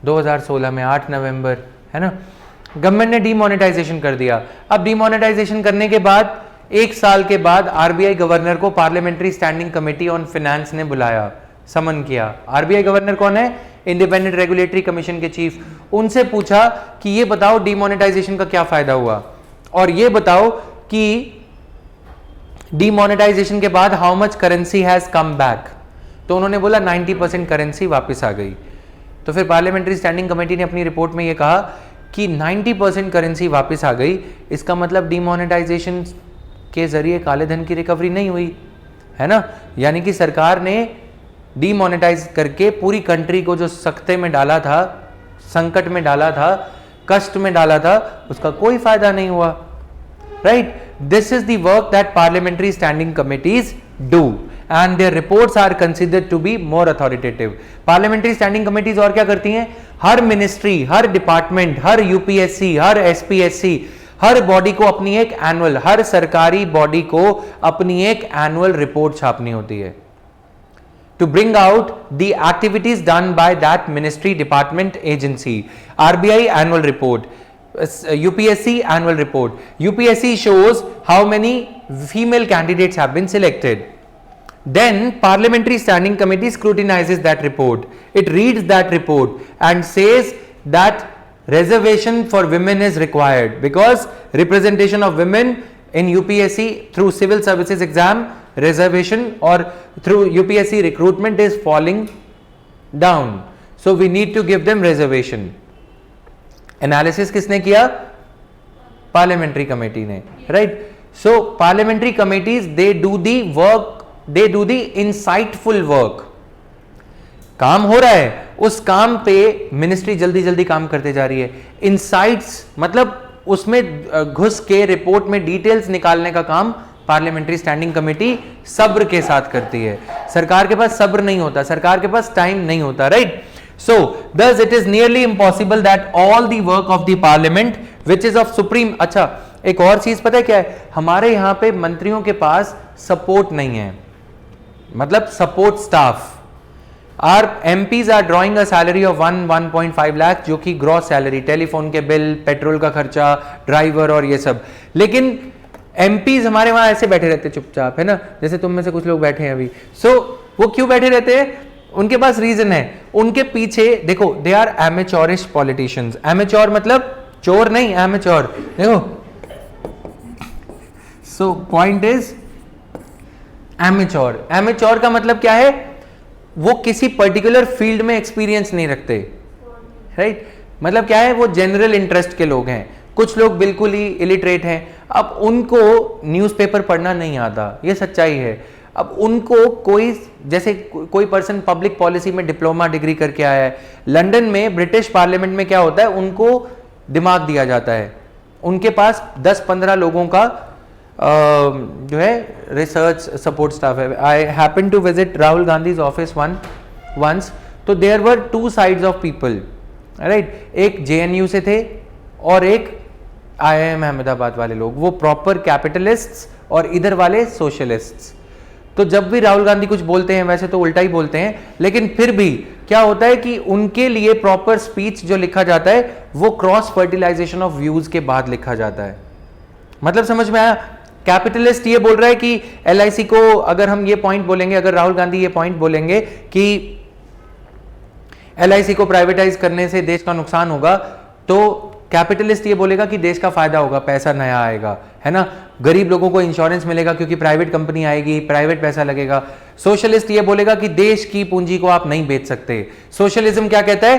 2016 में, 8 नवंबर, है ना, गवर्नमेंट ने डीमोनेटाइजेशन कर दिया। अब डीमोनेटाइजेशन करने के बाद 1 साल के बाद आरबीआई गवर्नर को parliamentary standing committee on finance ने बुलाया, समन किया। आरबीआई गवर्नर कौन है? इंडिपेंडेंट रेगुलेटरी कमीशन के चीफ। उनसे पूछा कि ये बताओ डीमोनेटाइजेशन का क्या फायदा हुआ, और ये बताओ कि डीमोनेटाइजेशन के बाद how much currency has come back. तो उन्होंने बोला 90% करेंसी वापस आ गई। तो फिर पार्लियामेंट्री स्टैंडिंग कमेटी ने अपनी रिपोर्ट में ये कहा कि 90% करेंसी वापस आ गई, इसका मतलब डीमोनेटाइजेशन के जरिए काले धन की रिकवरी नहीं हुई, है ना। यानी कि सरकार ने डीमोनेटाइज करके पूरी कंट्री को जो सख्ते में डाला था, संकट में डाला था, कष्ट में डाला था, उसका कोई फायदा नहीं हुआ, right. This is the work that parliamentary standing committees do and their reports are considered to be more authoritative. Parliamentary standing committees और क्या करती हैं? हर मिनिस्ट्री, हर डिपार्टमेंट, हर यूपीएससी, हर एसपीएससी, हर बॉडी को अपनी एक एनुअल, हर सरकारी बॉडी को अपनी एक एनुअल रिपोर्ट छापनी होती है to bring out the activities done by that ministry, department, agency. RBI annual report, UPSC annual report. UPSC shows how many female candidates have been selected. Then parliamentary standing committee scrutinizes that report. It reads that report and says that reservation for women is required because representation of women in UPSC through civil services exam reservation or through UPSC recruitment is falling down. So we need to give them reservation. Analysis किसने किया? Parliamentary committee ने, right? So parliamentary committees, they do the work, they do the insightful work. काम हो रहा है, उस काम पे मिनिस्ट्री जल्दी जल्दी काम करते जा रही है। इनसाइट्स मतलब उसमें घुस के रिपोर्ट में डिटेल्स निकालने का काम पार्लियामेंट्री स्टैंडिंग कमेटी सब्र के साथ करती है। सरकार के पास सब्र नहीं होता, सरकार के पास टाइम नहीं होता, right. So thus it is nearly impossible that all the work of the parliament which is of supreme। अच्छा, एक और चीज पता है क्या है? हमारे यहाँ पे मंत्रियों के पास सपोर्ट नहीं है, मतलब support staff. Our MPs are drawing a salary of 1.5 lakh, जो कि ग्रॉस सैलरी, टेलीफोन के बिल, पेट्रोल का खर्चा, ड्राइवर और ये सब। लेकिन MPs हमारे वहां ऐसे बैठे रहते चुपचाप, है ना, जैसे तुम में से कुछ लोग बैठे हैं अभी। वो क्यों बैठे रहते हैं? उनके पास रीजन है। उनके पीछे देखो, they are amateurish politicians. Amateur मतलब चोर नहीं, एमेच्योर। देखो, so point is amateur. Amateur का मतलब क्या है? वो किसी पर्टिकुलर फील्ड में एक्सपीरियंस नहीं रखते, राइट। मतलब क्या है? वो जनरल इंटरेस्ट के लोग हैं। कुछ लोग बिल्कुल ही इलिटरेट हैं, अब उनको न्यूज़पेपर पढ़ना नहीं आता, ये सच्चाई है। अब उनको कोई, जैसे कोई पर्सन पब्लिक पॉलिसी में डिप्लोमा डिग्री करके आया है, लंदन में ब्रिटिश पार्लियामेंट में क्या होता है, उनको दिमाग दिया जाता है। उनके पास 10-15 लोगों का जो है रिसर्च सपोर्ट स्टाफ है। I happen to visit Rahul Gandhi's office once, तो there were 2 sides of people, right. एक जेएनयू से थे और एक IIM अहमदाबाद वाले लोग, वो प्रॉपर कैपिटलिस्ट्स, और इधर वाले सोशलिस्ट्स। तो जब भी राहुल गांधी कुछ बोलते हैं, वैसे तो उल्टा ही बोलते हैं, लेकिन फिर भी क्या होता है कि उनके लिए प्रॉपर स्पीच जो लिखा जाता है वो क्रॉस फर्टिलाइजेशन ऑफ व्यूज के बाद लिखा जाता है। मतलब समझ में आया? कैपिटलिस्ट ये बोल रहा है कि LIC को, अगर हम ये पॉइंट बोलेंगे, अगर राहुल गांधी ये पॉइंट बोलेंगे कि LIC को प्राइवेटाइज करने से देश का नुकसान होगा, तो कैपिटलिस्ट ये बोलेगा कि देश का फायदा होगा, पैसा नया आएगा, है ना, गरीब लोगों को इंश्योरेंस मिलेगा क्योंकि प्राइवेट कंपनी आएगी, प्राइवेट पैसा लगेगा। सोशलिस्ट ये बोलेगा कि देश की पूंजी को आप नहीं बेच सकते। सोशलिज्म क्या कहता है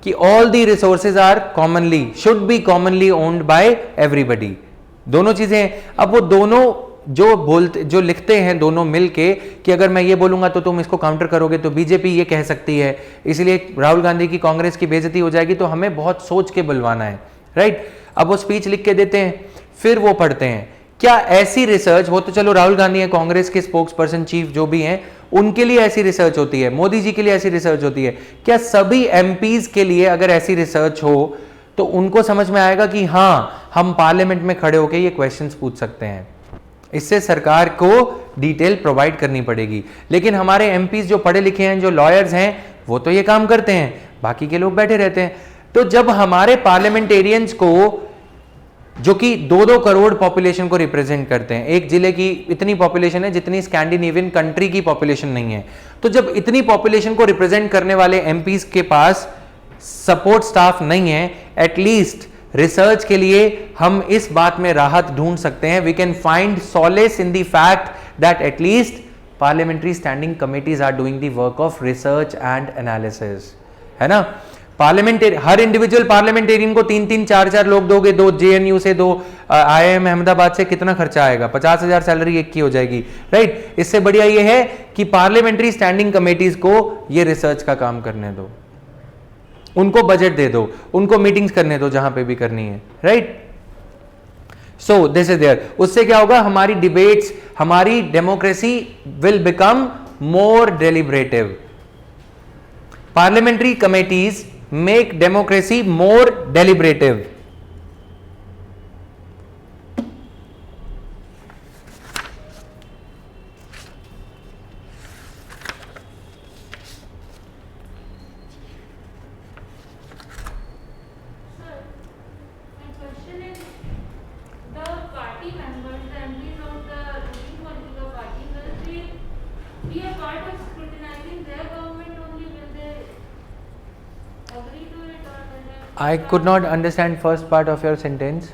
कि all the resources are commonly, should be commonly owned by everybody. दोनों चीजें, अब वो दोनों जो लिखते हैं दोनों मिलके कि अगर मैं ये बोलूंगा तो तुम इसको काउंटर करोगे, तो बीजेपी ये कह सकती है, इसलिए राहुल गांधी की कांग्रेस की बेइज्जती हो जाएगी, तो हमें बहुत सोच के बुलवाना है, राइट। अब वो स्पीच लिख के देते हैं, फिर वो पढ़ते हैं। क्या ऐसी रिसर्च, वो तो चलो राहुल गांधी है, कांग्रेस के स्पोक्स पर्सन, चीफ जो भी हैं, उनके लिए ऐसी रिसर्च होती है, मोदी जी के लिए ऐसी रिसर्च होती है, क्या सभी MPs के लिए अगर ऐसी रिसर्च हो तो उनको समझ में आएगा कि हाँ, हम पार्लियामेंट में खड़े होकर ये क्वेश्चंस पूछ सकते हैं? इससे सरकार को डिटेल प्रोवाइड करनी पड़ेगी। लेकिन हमारे MPs जो पढ़े लिखे हैं, जो लॉयर्स हैं, वो तो ये काम करते हैं, बाकी के लोग बैठे रहते हैं। तो जब हमारे पार्लियामेंटेरियंस को, जो कि 2-2 करोड़ पॉपुलेशन को रिप्रेजेंट करते हैं, एक जिले की इतनी पॉपुलेशन है जितनी स्कैंडिनेवियन कंट्री की पॉपुलेशन नहीं है, तो जब इतनी पॉपुलेशन को रिप्रेजेंट करने वाले MPs के पास सपोर्ट स्टाफ नहीं है, एटलीस्ट रिसर्च के लिए हम इस बात में राहत ढूंढ सकते हैं। We can find solace in the fact that at least parliamentary standing committees are doing the work of research and analysis, है ना। हर इंडिविजुअल पार्लियामेंटेरियन को 3-3, 4-4 लोग दोगे, 2 JNU से, 2 IIM अहमदाबाद से, कितना खर्चा आएगा? 50,000 सैलरी एक की हो जाएगी, राइट। इससे बढ़िया ये है कि पार्लियामेंट्री स्टैंडिंग कमेटीज को ये रिसर्च का काम करने दो, उनको बजट दे दो, उनको मीटिंग्स करने दो जहां पे भी करनी है, right. So this is there. उससे क्या होगा? हमारी डिबेट्स, हमारी democracy will become more deliberative. Parliamentary committees make democracy more deliberative. I could not understand first part of your sentence. So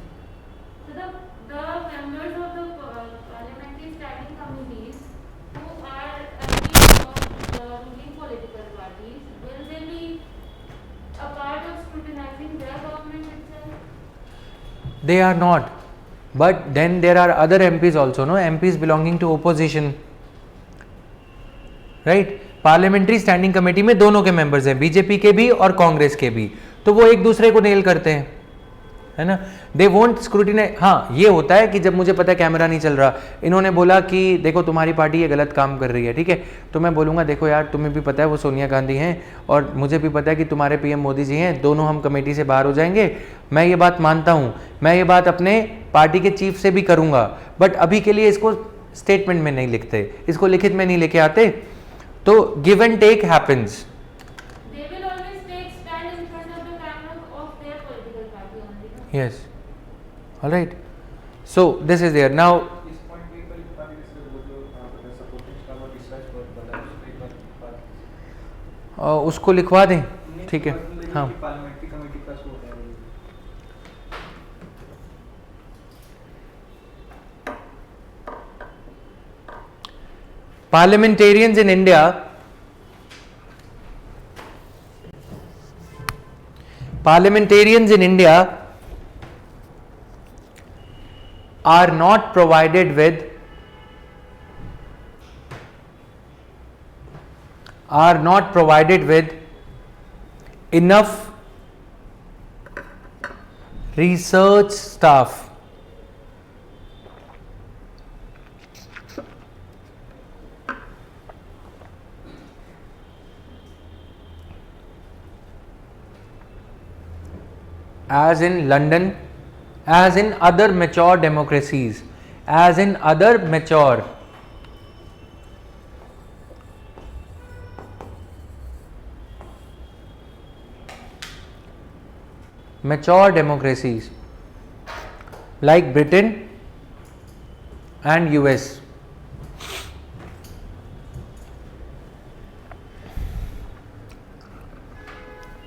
the members of the parliamentary standing committees who are MPs of the ruling political parties, will they be a part of scrutinizing their government itself? They are not. But then there are other MPs also, no? MPs belonging to opposition, right? Parliamentary standing committee में दोनों के members हैं, BJP के भी और कांग्रेस के भी, तो वो एक दूसरे को नेल करते हैं, है ना। They won't scrutinise. हाँ, ये होता है कि जब मुझे पता है कैमरा नहीं चल रहा, इन्होंने बोला कि देखो तुम्हारी पार्टी ये गलत काम कर रही है, ठीक है, तो मैं बोलूँगा देखो यार, तुम्हें भी पता है वो सोनिया गांधी हैं और मुझे भी पता है कि तुम्हारे PM मोदी जी हैं, दोनों हम कमेटी से बाहर हो जाएंगे। मैं ये बात मानता हूँ, मैं ये बात अपने पार्टी के चीफ से भी करूँगा, बट अभी के लिए इसको स्टेटमेंट में नहीं लिखते, इसको लिखित में नहीं लेके आते, तो give and take happens. They will always take stand in front of the camera of their political party only. No? Yes. All right. So this is there now. इस पॉइंट पे कल बात इससे वो जो सपोर्टिंग स्टाफ और research work वाला है, उस पे बात उसको लिखवा दें, ठीक है। हाँ, पार्लियामेंट्री कमेटी का शो है। parliamentarians in India are not provided with enough research staff. As in London, as in other mature democracies, as in other mature democracies like Britain, and US.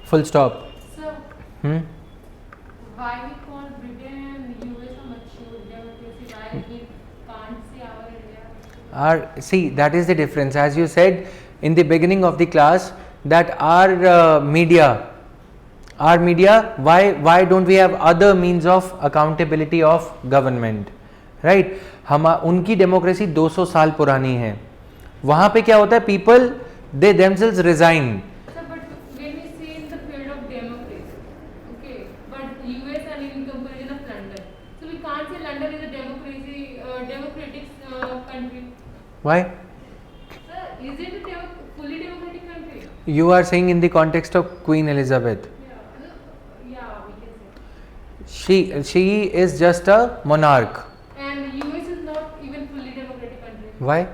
Full stop. So Hmm? why we call Britain and US a mature democracy? Why we can't say our India? See, that is the difference. As you said in the beginning of the class, that our media, why don't we have other means of accountability of government, right? हम उनकी democracy 200 साल पुरानी है. वहाँ पे क्या होता है, people they themselves resign. So, but when we say in the field of democracy, okay, but US and in comparison of London, so we can't say London is a democratic country. Why? Sir, is it a fully democratic country? You are saying in the context of Queen Elizabeth. Yeah, we can say. She is just a monarch. And US is not even fully democratic country. Why?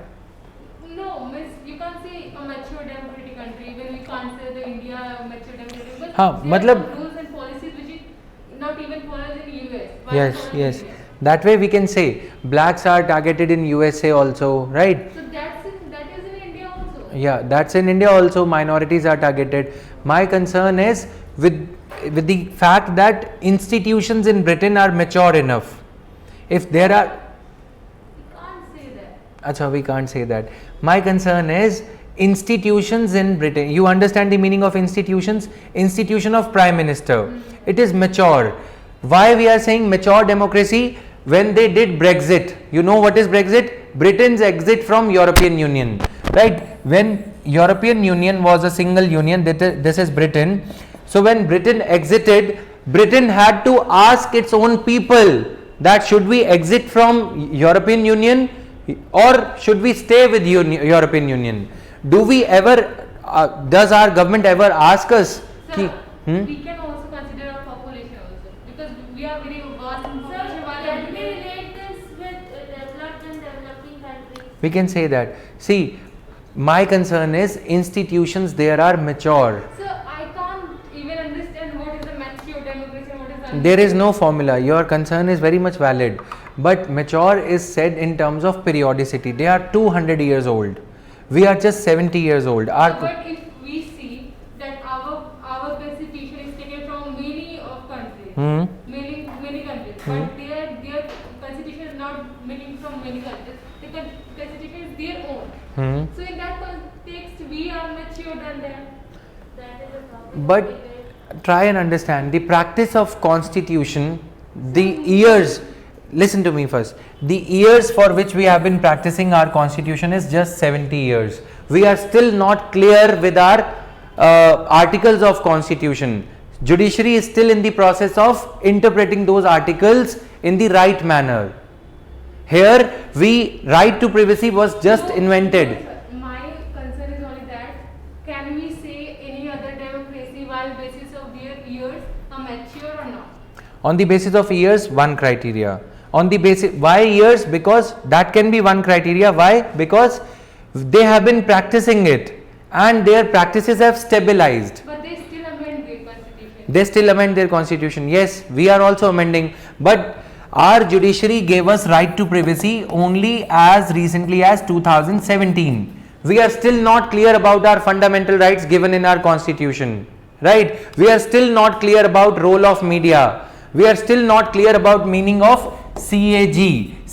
No, miss, you can't say a mature democratic country when we can't say the India mature democratic. But हाँ, there मतलब- are rules and policies which is not even followed in US. Why Yes, follow in yes. India? That way we can say blacks are targeted in USA also, right? So that is in India also. Yeah, that's in India also. Minorities are targeted. My concern is with the fact that institutions in Britain are mature enough. If there are, We can't say that. acha, we can't say that. My concern is institutions in Britain. You understand the meaning of institutions? Institution of Prime Minister. It is mature. Why we are saying mature democracy? When they did Brexit, you know what is Brexit? Britain's exit from European Union, right? When European Union was a single union, this is Britain. So when Britain exited, Britain had to ask its own people that should we exit from European Union or should we stay with European Union? Do we ever, does our government ever ask us? Sir, Hmm? we can also consider our population also because we are very vast in So, population. while can we Britain- relate this with developed and developing countries? We can say that. See, my concern is institutions there are mature. So I can't even understand what is the mature democracy and what is There is no formula. Your concern is very much valid. But mature is said in terms of periodicity. They are 200 years old. We are just 70 years old. But if we see that our constitution is taken from many of countries, Hmm. many countries, Hmm. but their constitution is not making from many countries. The constitution is their own. Hmm. So in that context, we are mature than them. That is a topic. But try and understand the practice of constitution, the years, listen to me first, the years for which we have been practicing our constitution is just 70 years. We are still not clear with our articles of constitution. Judiciary is still in the process of interpreting those articles in the right manner. Here right to privacy was just No, invented. no, sir. My concern is only that can we say any other democracy while basis of their years are mature or not? On the basis of years, one criteria. On the basis, why years? Because that can be one criteria. Why? Because they have been practicing it and their practices have stabilized. But they still amend their constitution. They still amend their constitution. Yes, we are also amending. But our judiciary gave us right to privacy only as recently as 2017. We are still not clear about our fundamental rights given in our constitution. Right? We are still not clear about role of media. We are still not clear about meaning of CAG.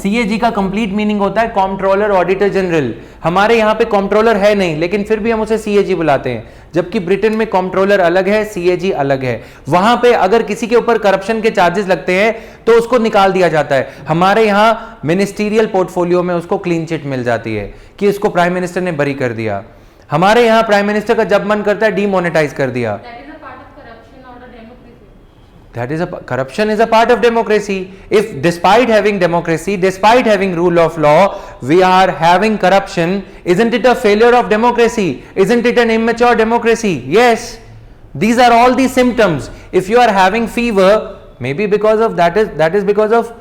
CAG का complete meaning होता है controller auditor general. हमारे यहाँ पे controller है नहीं, लेकिन फिर भी हम उसे CAG बुलाते हैं, जबकि ब्रिटेन में कंट्रोलर अलग है, CAG अलग है. वहां पे अगर किसी के ऊपर करप्शन के चार्जेस लगते हैं तो उसको निकाल दिया जाता है. हमारे यहाँ मिनिस्टीरियल पोर्टफोलियो में उसको क्लीन चिट मिल जाती है कि इसको प्राइम मिनिस्टर ने बरी कर दिया. हमारे यहाँ प्राइम मिनिस्टर का जब मन करता है डीमोनेटाइज कर दिया. That is a part of corruption That is or a democracy. corruption is a part of democracy. If despite having democracy, despite having rule of law, we are having corruption, isn't it a failure of democracy? Isn't it an immature democracy? Yes. These are all the symptoms. If you are having fever, maybe because of that is because of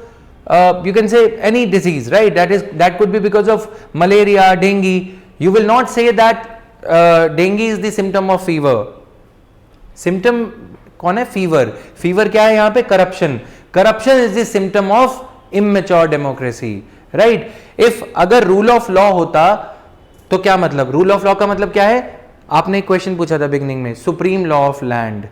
you can say any disease, right? That could be because of malaria, dengue. You will not say that dengue is the symptom of fever. Symptom कौन है? Fever. Fever क्या है यहाँ पे? Corruption. Corruption is the symptom of immature democracy. Right. If अगर rule of law होता तो क्या मतलब, रूल ऑफ लॉ का मतलब क्या है, आपने एक क्वेश्चन पूछा था बिगनिंग में, supreme law of land,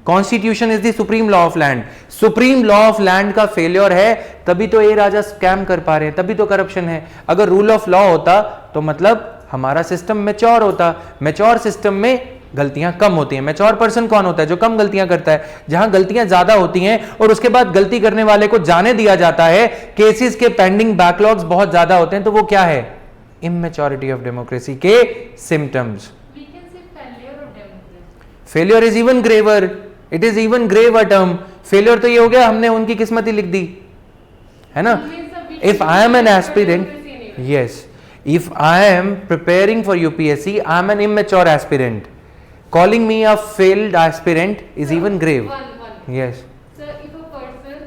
constitution is the supreme law of land. Supreme law of land का फेलियर है तभी तो ये राजा स्कैम कर पा रहे हैं, तभी तो करप्शन है। अगर रूल ऑफ लॉ होता तो मतलब हमारा सिस्टम मैच्योर होता, मैच्योर सिस्टम में गलतियां कम होती हैं। मैच्योर पर्सन कौन होता है, जो कम गलतियां करता है। जहां गलतियां ज्यादा होती हैं और उसके बाद गलती करने वाले को जाने दिया जाता है, केसेस के पेंडिंग बैकलॉग्स बहुत ज्यादा होते हैं, तो वो क्या है, इमेच्योरिटी ऑफ डेमोक्रेसी के symptoms. We can say failure of democracy. Failure is even graver, it is even graver term. Failure तो ये हो गया हमने उनकी किस्मत ही लिख दी, है ना। If I am an aspirant, yes, if I am preparing for UPSC, I am an immature aspirant, calling me a failed aspirant is even grave. One. Yes. So if a person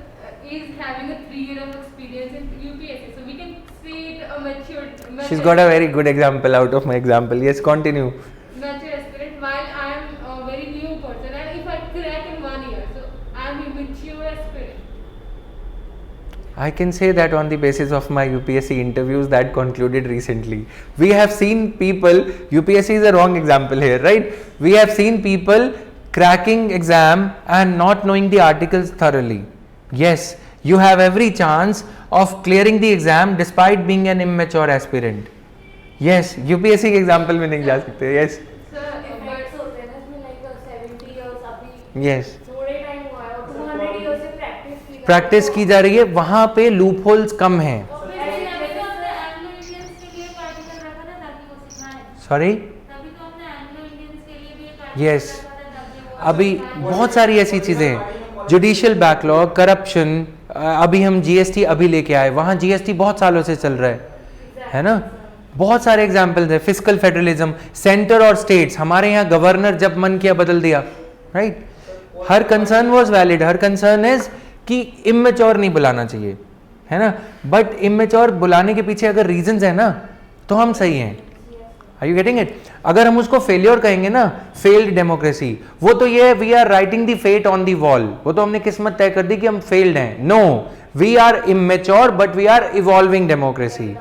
is having a 3 year of experience in UPSC, so we can say it a mature She's got a very good example out of my example. Yes, continue. mature aspirant, while I am a very new person, and if I crack in 1 year, so I am a mature aspirant. I can say that on the basis of my UPSC interviews that concluded recently. We have seen people, UPSC is a wrong example here, right? We have seen people cracking exam and not knowing the articles thoroughly. Yes, you have every chance of clearing the exam despite being an immature aspirant. Yes, UPSC के example में नहीं जा सकते. Yes. Sir, effects होते हैं ना इसमें, like 70 years अभी Yes. थोड़े टाइम हुआ है और 200 years से प्रैक्टिस की जा रही है, वहां पे लूप होल्स कम हैं। सॉरी, यस, अभी बहुत सारी ऐसी चीजें हैं, जुडिशियल बैकलॉग, करप्शन, अभी हम जीएसटी अभी लेके आए, वहां जीएसटी बहुत सालों से चल रहा है ना। बहुत सारे एग्जाम्पल्स है, फिस्कल फेडरलिज्म, सेंटर और स्टेट्स, हमारे यहाँ गवर्नर जब मन किया बदल दिया, right. Her concern was valid, her concern is कि इमेच्योर नहीं बुलाना चाहिए, है ना, बट इमेच्योर बुलाने के पीछे अगर रीजंस है ना तो हम सही हैं। Are you getting it? अगर हम उसको फेलियर कहेंगे ना, फेल्ड डेमोक्रेसी, वो तो ये we are writing the fate on the wall, वो तो हमने किस्मत तय कर दी कि हम फेल्ड हैं। No, we are immature but we are evolving democracy,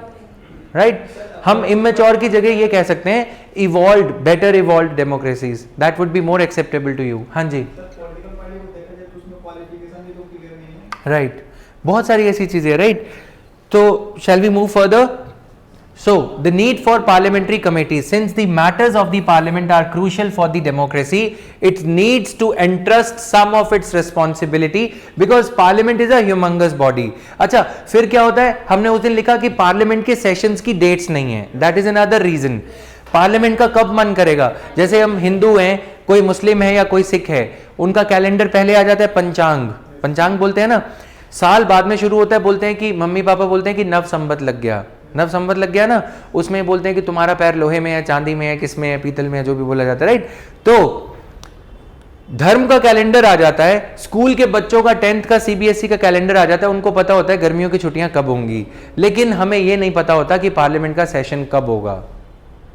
right. हम इमेच्योर की जगह ये कह सकते हैं evolved, better evolved democracies, that would be more acceptable to you. हाँ जी, राइट, बहुत सारी ऐसी चीजें, राइट। तो shall we move further? So, the need for parliamentary committees, since the matters of the parliament are crucial for the democracy, it needs to entrust some of its responsibility because parliament is a humongous body. अच्छा, फिर क्या होता है, हमने उस दिन लिखा कि पार्लियामेंट के सेशंस की डेट्स नहीं है, that is another reason. Parliament का कब मन करेगा, जैसे हम हिंदू हैं, कोई मुस्लिम है या कोई सिख है, उनका कैलेंडर पहले आ जाता है पंचांग, पंचांग बोलते हैं ना, साल बाद में शुरू होता है, बोलते हैं कि मम्मी पापा बोलते हैं कि नव संवत लग गया, नव संवत लग गया ना, उसमें बोलते हैं कि तुम्हारा पैर लोहे में है, चांदी में है, किस में है, पीतल में है, जो भी बोला जाता है, राइट। तो धर्म का कैलेंडर आ जाता है, स्कूल के बच्चों का 10th का सीबीएसई का कैलेंडर आ जाता है, उनको पता होता है गर्मियों की छुट्टियां कब होंगी, लेकिन हमें यह नहीं पता होता कि पार्लियामेंट का सेशन कब होगा।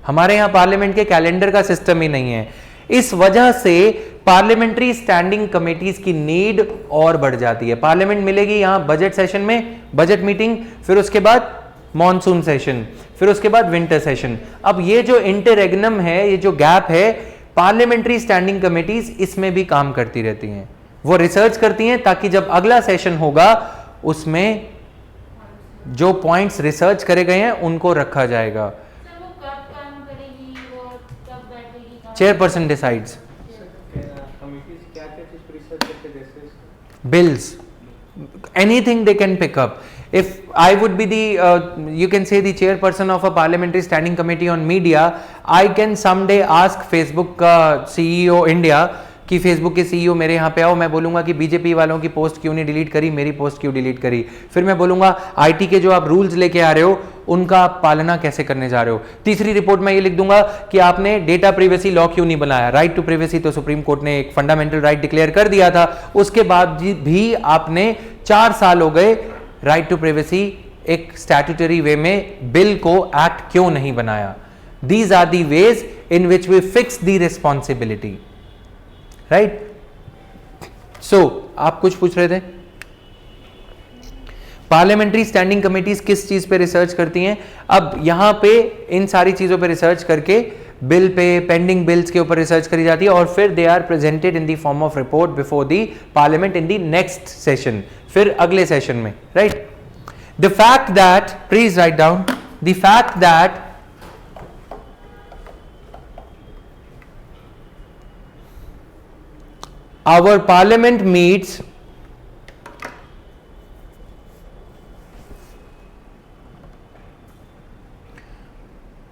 हमारे यहाँ पार्लियामेंट के कैलेंडर का सिस्टम ही नहीं है, इस वजह से पार्लियामेंट्री स्टैंडिंग कमेटीज की नीड और बढ़ जाती है। पार्लियामेंट मिलेगी यहाँ बजट सेशन में, बजट मीटिंग, फिर उसके बाद मॉनसून सेशन, फिर उसके बाद विंटर सेशन। अब ये जो इंटररेगनम है, ये जो गैप है, पार्लियामेंट्री स्टैंडिंग कमेटीज इसमें भी काम करती रहती हैं, वो रिसर्च करती हैं ताकि जब अगला सेशन होगा उसमें जो पॉइंट्स रिसर्च करे गए हैं उनको रखा जाएगा। Chairperson decides. Bills, anything they can pick up. If I would be the, you can say the chairperson of a parliamentary standing committee on media, I can someday ask Facebook का CEO India कि Facebook के CEO मेरे यहाँ पे आओ, मैं बोलूँगा कि बीजेपी वालों की पोस्ट क्यों नहीं डिलीट करी, मेरी पोस्ट क्यों डिलीट करी। फिर मैं बोलूँगा IT के जो आप रूल्स लेके आ रहे हो उनका आप पालना कैसे करने जा रहे हो। तीसरी रिपोर्ट में ये लिख दूंगा कि आपने डेटा प्रिवेसी लॉ क्यों नहीं बनाया। राइट टू प्रिवेसी तो सुप्रीम कोर्ट ने एक फंडामेंटल राइट डिक्लेयर कर दिया था, उसके बाद भी आपने 4 साल हो गए राइट टू प्रिवेसी एक स्टैट्यूटरी वे में बिल को एक्ट क्यों नहीं बनाया। These are the ways in which we fix the responsibility, right. So आप कुछ पूछ रहे थे? पार्लियामेंट्री स्टैंडिंग कमेटीज किस चीज पे रिसर्च करती हैं? अब यहां पे इन सारी चीजों पे रिसर्च करके बिल पे, पेंडिंग बिल्स के ऊपर रिसर्च करी जाती है और फिर they are presented in the form of report before the parliament in the next session, फिर अगले सेशन में, right? The fact that, please write down, the fact that our parliament meets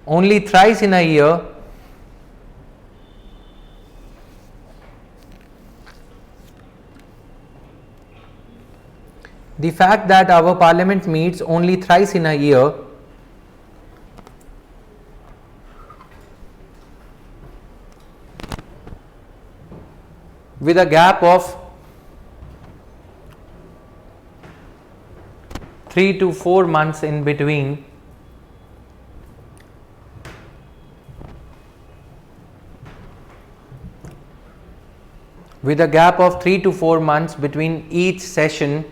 only thrice in a year the fact that our parliament meets only thrice in a year with a gap of 3 to 4 months in between, with a gap of 3 to 4 months between each session,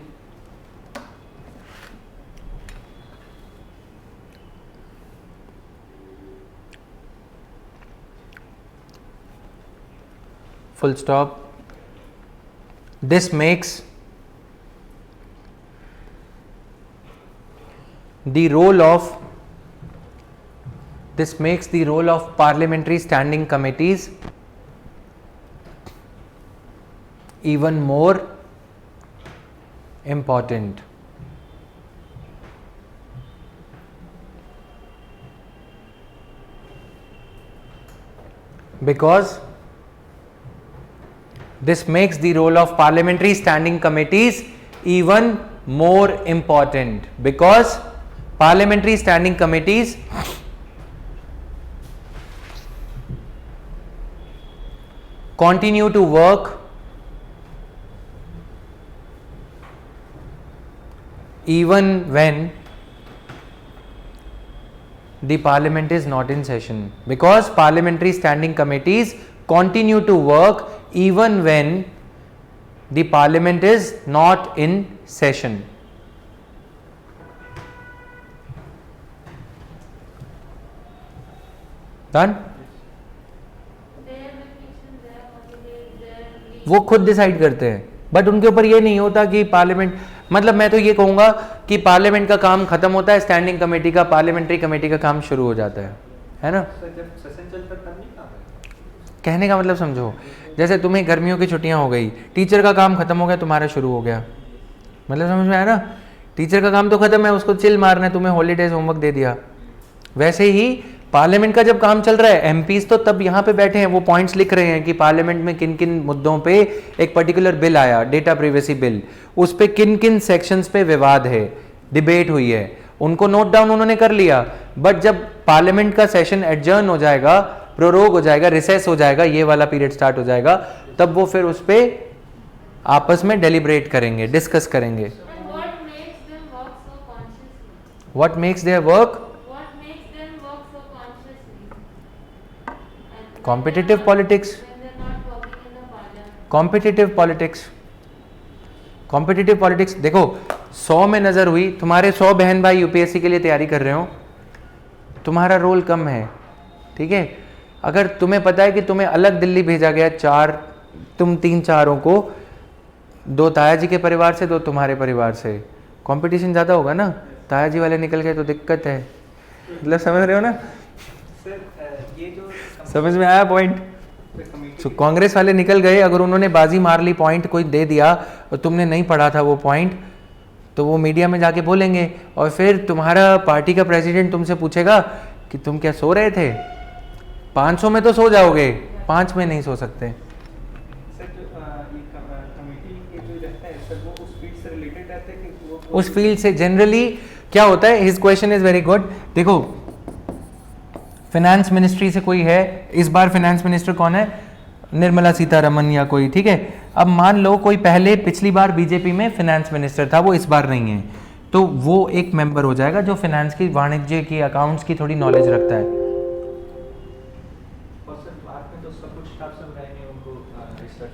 full stop. This makes the role of parliamentary standing committees even more important. Because this makes the role of parliamentary standing committees even more important, because parliamentary standing committees continue to work even when the parliament is not in session. Because parliamentary standing committees continue to work even when the parliament is not in session. Done? वो खुद decide करते हैं, but उनके ऊपर ये नहीं होता कि पार्लियामेंट, मतलब मैं तो ये कहूंगा कि पार्लियामेंट का काम खत्म होता है, स्टैंडिंग कमेटी का, पार्लियामेंट्री कमेटी का काम शुरू हो जाता है ना? जब सेशन चलता तब नहीं काम है। कहने का मतलब समझो, जैसे तुम्हें गर्मियों की छुट्टियां हो गई, टीचर का काम खत्म हो गया, तुम्हारा शुरू हो गया, मतलब समझ में आया ना? टीचर का काम तो खत्म है, उसको चिल मारना है, तुम्हें हॉलीडेज होमवर्क दे दिया। वैसे ही पार्लियामेंट का जब काम चल रहा है, एमपीज तो तब यहाँ पे बैठे हैं, वो पॉइंट्स लिख रहे हैं कि पार्लियामेंट में किन किन मुद्दों पे एक पर्टिकुलर बिल आया, डेटा प्रिवेसी बिल, उस पे किन किन सेक्शंस पे विवाद है, डिबेट हुई है, उनको नोट डाउन उन्होंने कर लिया। बट जब पार्लियामेंट का सेशन एडजर्न हो जाएगा, प्रोरोग हो जाएगा, रिसेस हो जाएगा, ये वाला पीरियड स्टार्ट हो जाएगा, तब वो फिर उस पे आपस में डेलिब्रेट करेंगे, डिस्कस करेंगे। What makes their work? Competitive politics. Competitive politics. Competitive politics. देखो 100 में नजर हुई, तुम्हारे 100 बहन भाई यूपीएससी के लिए तैयारी कर रहे हो, तुम्हारा रोल कम है, ठीक है? अगर तुम्हें पता है कि तुम्हें अलग दिल्ली भेजा गया, तुम 3-4 को, 2 ताया जी के परिवार से, 2 तुम्हारे परिवार से, कंपटीशन ज़्यादा होगा ना? ताया जी वाले निकल गए तो दिक्कत है, मतलब समझ रहे हो ना? ये जो समझ में आया पॉइंट? तो कांग्रेस वाले निकल गए, अगर उन्होंने बाजी मार ली, पॉइंट कोई दे दिया और तुमने नहीं पढ़ा था वो पॉइंट, तो वो मीडिया में जाके बोलेंगे और फिर तुम्हारा पार्टी का प्रेसिडेंट तुमसे पूछेगा कि तुम क्या सो रहे थे? 500 में तो सो जाओगे, 5 में नहीं सो सकते। सर जो ये कमेटी के जो रहता है सर, वो उस फील्ड से रिलेटेड रहता है कि वो उस फील्ड से जनरली क्या होता है, his question is very good. देखो फाइनेंस मिनिस्ट्री से कोई है, इस बार फाइनेंस मिनिस्टर कौन है? निर्मला सीतारमन या कोई, ठीक है? अब मान लो कोई पहले पिछली बार बीजेपी में फाइनेंस मिनिस्टर था, वो इस बार नहीं है, तो वो एक मेंबर हो जाएगा जो फाइनेंस की, वाणिज्य की, अकाउंट्स की थोड़ी नॉलेज रखता है। और सर बाद में जो सब कुछ स्टाफ समझाएंगे उनको रिसर्च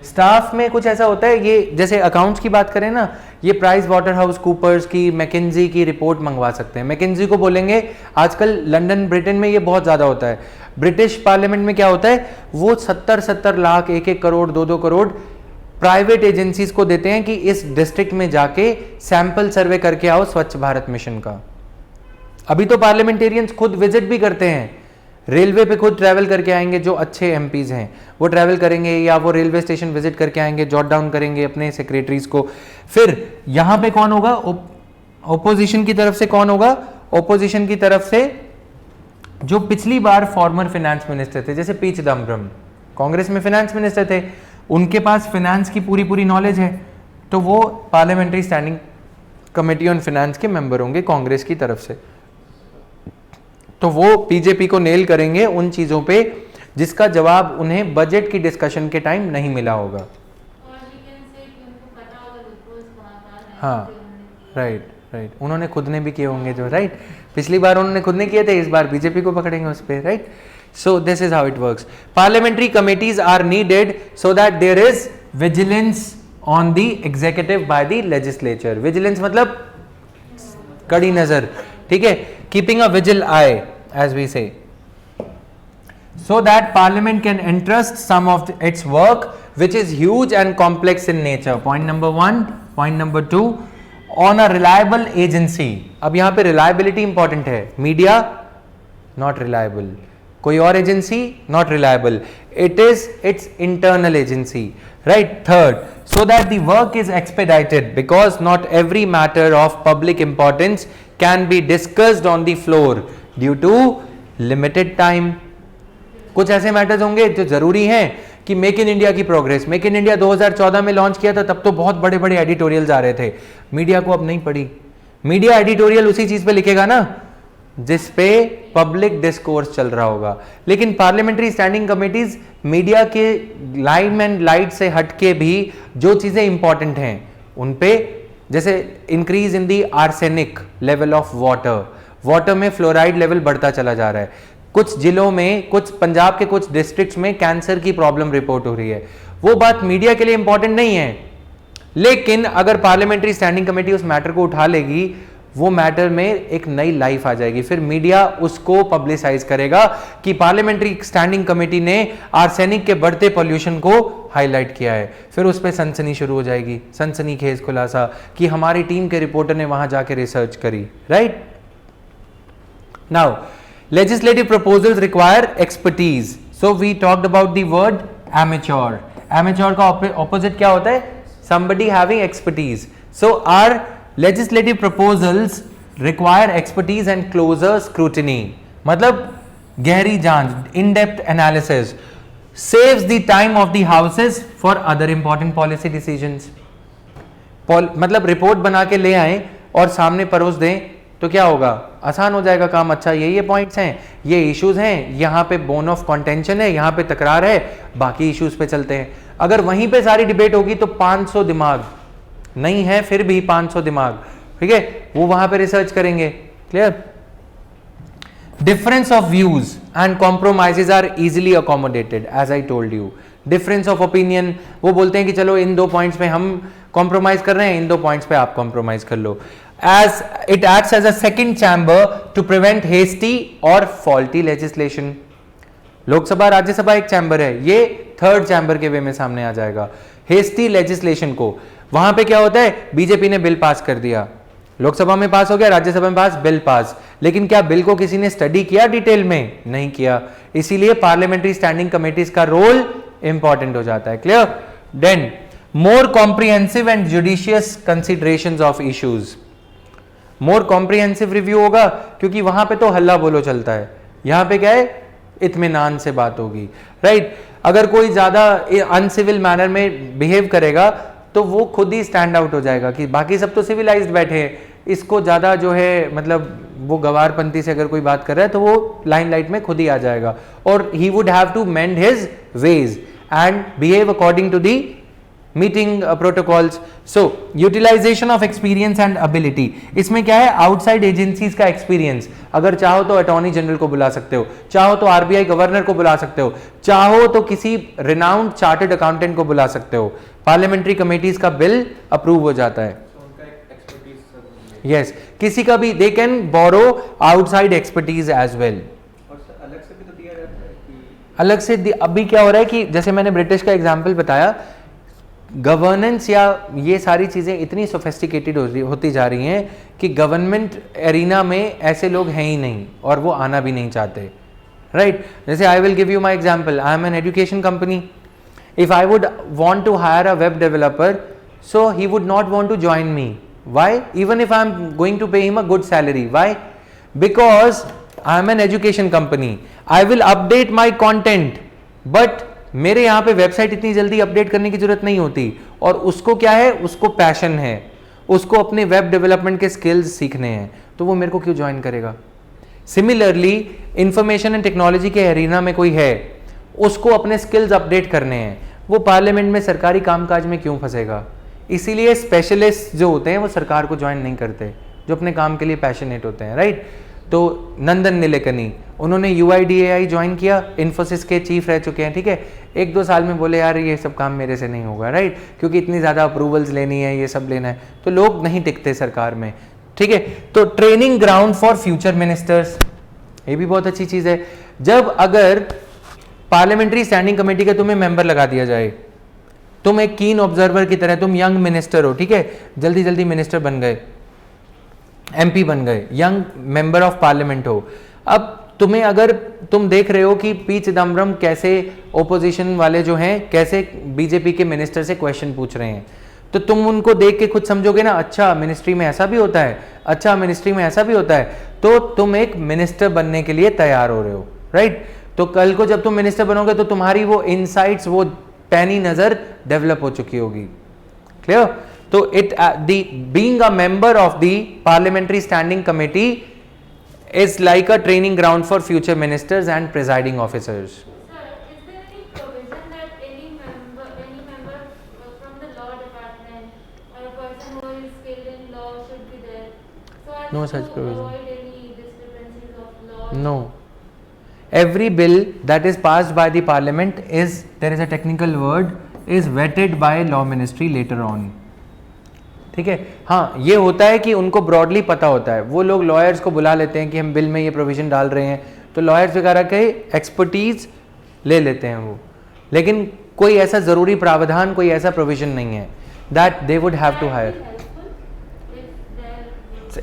स्टाफ में कुछ ऐसा होता है, ये जैसे अकाउंट्स की बात करें ना, ये प्राइस वाटर हाउस कूपर्स की, मैकेंजी की रिपोर्ट मंगवा सकते हैं। मैकेंजी को बोलेंगे, आजकल लंदन ब्रिटेन में ये बहुत ज़्यादा होता है। ब्रिटिश पार्लियामेंट में क्या होता है, वो 70-70 लाख, 1-1 करोड़, 2-2 करोड़ प्राइवेट एजेंसीज को देते हैं कि इस डिस्ट्रिक्ट में जाके सैंपल सर्वे करके आओ स्वच्छ भारत मिशन का। अभी तो पार्लियामेंटेरियंस खुद विजिट भी करते हैं, रेलवे पे खुद ट्रैवल करके आएंगे, जो अच्छे एमपीज हैं वो ट्रैवल करेंगे, या वो रेलवे स्टेशन विजिट करके आएंगे, जॉट डाउन करेंगे अपने सेक्रेटरीज को। फिर यहां पे कौन होगा, ओपोजिशन की तरफ से कौन होगा, ओपोजिशन की तरफ से जो पिछली बार फॉर्मर फाइनेंस मिनिस्टर थे, जैसे पी चिदम्बरम कांग्रेस में फाइनेंस मिनिस्टर थे, उनके पास फाइनेंस की पूरी नॉलेज है, तो वो parliamentary standing committee on finance के मेंबर होंगे कांग्रेस की तरफ से। तो वो बीजेपी को नेल करेंगे उन चीजों पे जिसका जवाब उन्हें बजट की डिस्कशन के टाइम नहीं मिला होगा। हाँ, राइट, उन्होंने खुद ने भी किए होंगे जो, राइट, पिछली बार उन्होंने खुद ने किए थे, इस बार बीजेपी को पकड़ेंगे उस पे, right. So this is how it works. Parliamentary committees are needed so that there is vigilance on the executive by the legislature. Vigilance मतलब कड़ी नजर, ठीक है, keeping a vigil eye as we say, so that parliament can entrust some of its work which is huge and complex in nature. Point number 1. Point number 2, on a reliable agency. अब यहां पे reliability important है, media not reliable, कोई और agency not reliable, it is its internal agency, right? Third, so that the work is expedited because not every matter of public importance can be discussed on the floor due to limited time. कुछ ऐसे matters होंगे जो जरूरी हैं कि make in India की progress, make in India 2014 में launch किया था, तब तो बहुत बड़े बड़े एडिटोरियल्स आ रहे थे, मीडिया को अब नहीं पड़ी। मीडिया एडिटोरियल उसी चीज पे लिखेगा ना जिस पे पब्लिक डिस्कोर्स चल रहा होगा, लेकिन पार्लियामेंट्री स्टैंडिंग कमेटीज मीडिया के लाइम एंड लाइट से हटके भी जो चीजें इंपॉर्टेंट हैं उन पे, जैसे increase in the arsenic level of water में फ्लोराइड लेवल बढ़ता चला जा रहा है, कुछ जिलों में, कुछ पंजाब के कुछ डिस्ट्रिक्ट्स में कैंसर की प्रॉब्लम रिपोर्ट हो रही है, वो बात मीडिया के लिए इंपॉर्टेंट नहीं है, लेकिन अगर पार्लियामेंट्री स्टैंडिंग कमेटी उस मैटर को उठा लेगी, वो मैटर में एक नई लाइफ आ जाएगी, फिर मीडिया उसको पब्लिसाइज करेगा कि पार्लियामेंट्री स्टैंडिंग कमेटी ने आर्सेनिक के बढ़ते पॉल्यूशन को हाईलाइट किया है, फिर उस पर सनसनी शुरू हो जाएगी, सनसनीखेज खुलासा कि हमारी टीम के रिपोर्टर ने वहां जाके रिसर्च करी, right. Now legislative proposals require expertise, so we talked about the word amateur. Amateur का opposite क्या होता है, somebody having expertise. So our legislative proposals require expertise and closer scrutiny, मतलब गहरी जांच, in-depth analysis, saves the time of the houses for other important policy decisions. मतलब report बना के ले आए और सामने परोस दें तो क्या होगा, आसान हो जाएगा काम। अच्छा ये पॉइंट्स हैं, ये इश्यूज हैं, यहाँ पे बोन ऑफ कंटेंशन है, यहाँ पे तकरार है, बाकी इश्यूज पे चलते हैं। अगर वहीं पे सारी डिबेट होगी तो 500 दिमाग नहीं है, फिर भी 500 दिमाग, ठीक है, वो वहां पे रिसर्च करेंगे। Clear. Difference of views and compromises are easily accommodated, as I told you. Difference of opinion, वो बोलते हैं कि चलो इन 2 पॉइंट्स पे हम कॉम्प्रोमाइज कर रहे हैं, इन 2 पॉइंट्स पे आप कॉम्प्रोमाइज कर लो। As it acts as a second chamber to prevent hasty or faulty legislation. Lok Sabha Rajya Sabha एक चैम्बर है, ये थर्ड चैम्बर के वे में सामने आ जाएगा। हेस्टी लेजिस्लेशन को, वहां पे क्या होता है, बीजेपी ने बिल पास कर दिया, लोकसभा में पास हो गया, राज्यसभा में पास, बिल पास, लेकिन क्या बिल को किसी ने स्टडी किया डिटेल में, नहीं किया, इसीलिए पार्लियामेंट्री स्टैंडिंग कमेटीज का रोल इंपॉर्टेंट हो जाता है। Clear. Then more comprehensive and judicious considerations of issues, more comprehensive review होगा क्योंकि वहां पे तो हल्ला बोलो चलता है, यहां पे क्या है, इत्मीनान से बात होगी, राइट। अगर कोई ज्यादा अनसिविल मैनर में बिहेव करेगा तो वो खुद ही स्टैंड आउट हो जाएगा कि बाकी सब तो सिविलाइज्ड बैठे हैं, इसको ज्यादा जो है मतलब वो गवारपंथी से अगर कोई बात कर रहा है तो वो लाइमलाइट में खुद ही आ जाएगा, और he would have to mend his ways and behave according to the meeting protocols. So utilization of experience and ability, इसमें क्या है, आउटसाइड एजेंसीज का एक्सपीरियंस. अगर चाहो तो अटॉर्नी जनरल को बुला सकते हो, चाहो तो आरबीआई गवर्नर को बुला सकते हो, चाहो तो किसी रिनाउंड चार्टर्ड अकाउंटेंट को बुला सकते हो. पार्लियामेंट्री कमेटीज का बिल अप्रूव हो जाता है. यस, किसी का भी they can borrow outside expertise as well. और सर अलग से भी तो दिया जाता है कि अलग से अभी क्या हो रहा है कि जैसे मैंने ब्रिटिश का एग्जाम्पल बताया, गवर्नेंस या ये सारी चीज़ें इतनी सोफिस्टिकेटेड होती जा रही हैं कि गवर्नमेंट एरिना में ऐसे लोग हैं ही नहीं और वो आना भी नहीं चाहते. राइट, जैसे I will give you my example. I am an education company. If I would want to hire a web developer, so he would not want to join me. Why? Even if I am going to pay him a good salary. Why? Because I am an education company. I will update my content. But मेरे यहाँ पे website इतनी जल्दी update करने की जरूरत नहीं होती. और उसको क्या है, उसको पैशन है, उसको अपने वेब डेवलपमेंट के स्किल्स सीखने हैं, तो वो मेरे को क्यों ज्वाइन करेगा. सिमिलरली इंफॉर्मेशन एंड टेक्नोलॉजी के एरिना में कोई है, उसको अपने स्किल्स अपडेट करने हैं, वो पार्लियामेंट में सरकारी कामकाज में क्यों फंसेगा. इसीलिए स्पेशलिस्ट जो होते हैं वो सरकार को ज्वाइन नहीं करते, जो अपने काम के लिए पैशनेट होते हैं. राइट, तो नंदन नीलेकनी, उन्होंने UIDAI ज्वाइन किया, इन्फोसिस के चीफ रह चुके हैं. ठीक है, 1-2 साल में बोले यार ये सब काम मेरे से नहीं होगा. राइट, क्योंकि इतनी ज़्यादा अप्रूवल्स लेनी है, ये सब लेना है, तो लोग नहीं टिकते सरकार में. ठीक है, तो training ground for future ministers, ये भी बहुत अच्छी चीज़ है. जब अगर पार्लियामेंट्री स्टैंडिंग कमेटी का तुम्हें मेंबर लगा दिया जाए, तुम एक कीन ऑब्जर्वर की तरह, तुम यंग मिनिस्टर हो, ठीक है, जल्दी जल्दी मिनिस्टर बन गए, MP बन गए, यंग मेंबर ऑफ पार्लियामेंट हो. अब तुम्हें, अगर तुम देख रहे हो कि पी चिदम्बरम कैसे ओपोजिशन वाले जो हैं कैसे बीजेपी के मिनिस्टर से क्वेश्चन पूछ रहे हैं, तो तुम उनको देख के खुद समझोगे ना, अच्छा मिनिस्ट्री में ऐसा भी होता है, अच्छा मिनिस्ट्री में ऐसा भी होता है, तो तुम एक मिनिस्टर बनने के लिए तैयार हो रहे हो. राइट, तो कल को जब तुम मिनिस्टर बनोगे तो तुम्हारी वो इनसाइट्स, वो पैनी नजर डेवलप हो चुकी होगी. क्लियर. तो it the being a member of the parliamentary standing committee is like a training ground for future ministers and presiding officers. Sir, is there any provision that any member from the law department or a person who is skilled in law should be there, so as No to such provision. avoid any discrepancies of law? No. Every bill that is passed by the parliament is, there is a technical word, is vetted by law ministry later on. ठीक है. हाँ, ये होता है कि उनको broadly पता होता है, वो लोग लॉयर्स को बुला लेते हैं कि हम बिल में ये प्रोविजन डाल रहे हैं, तो लॉयर्स वगैरह के एक्सपर्टीज ले लेते हैं वो, लेकिन कोई ऐसा ज़रूरी प्रावधान, कोई ऐसा प्रोविजन नहीं है that they would have to hire.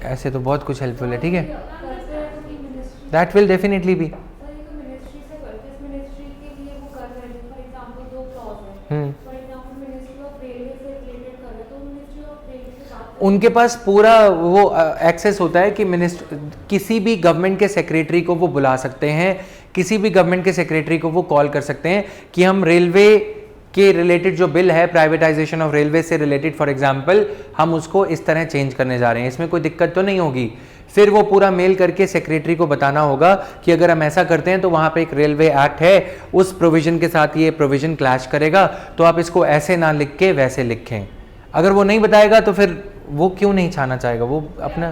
ऐसे तो बहुत कुछ हेल्पफुल है. ठीक है, दैट विल डेफिनेटली बी. उनके पास पूरा वो एक्सेस होता है कि मिनिस्टर, किसी भी गवर्नमेंट के सेक्रेटरी को वो बुला सकते हैं, किसी भी गवर्नमेंट के सेक्रेटरी को वो कॉल कर सकते हैं कि हम रेलवे के रिलेटेड जो बिल है, प्राइवेटाइजेशन ऑफ रेलवे से रिलेटेड फॉर एग्जांपल, हम उसको इस तरह चेंज करने जा रहे हैं, इसमें कोई दिक्कत तो नहीं होगी. फिर वो पूरा मेल करके सेक्रेटरी को बताना होगा कि अगर हम ऐसा करते हैं तो वहाँ पे एक रेलवे एक्ट है, उस प्रोविजन के साथ ये प्रोविजन क्लैश करेगा, तो आप इसको ऐसे ना लिख के वैसे लिखें. अगर वो नहीं बताएगा तो फिर वो क्यों नहीं छाना चाहेगा, वो अपना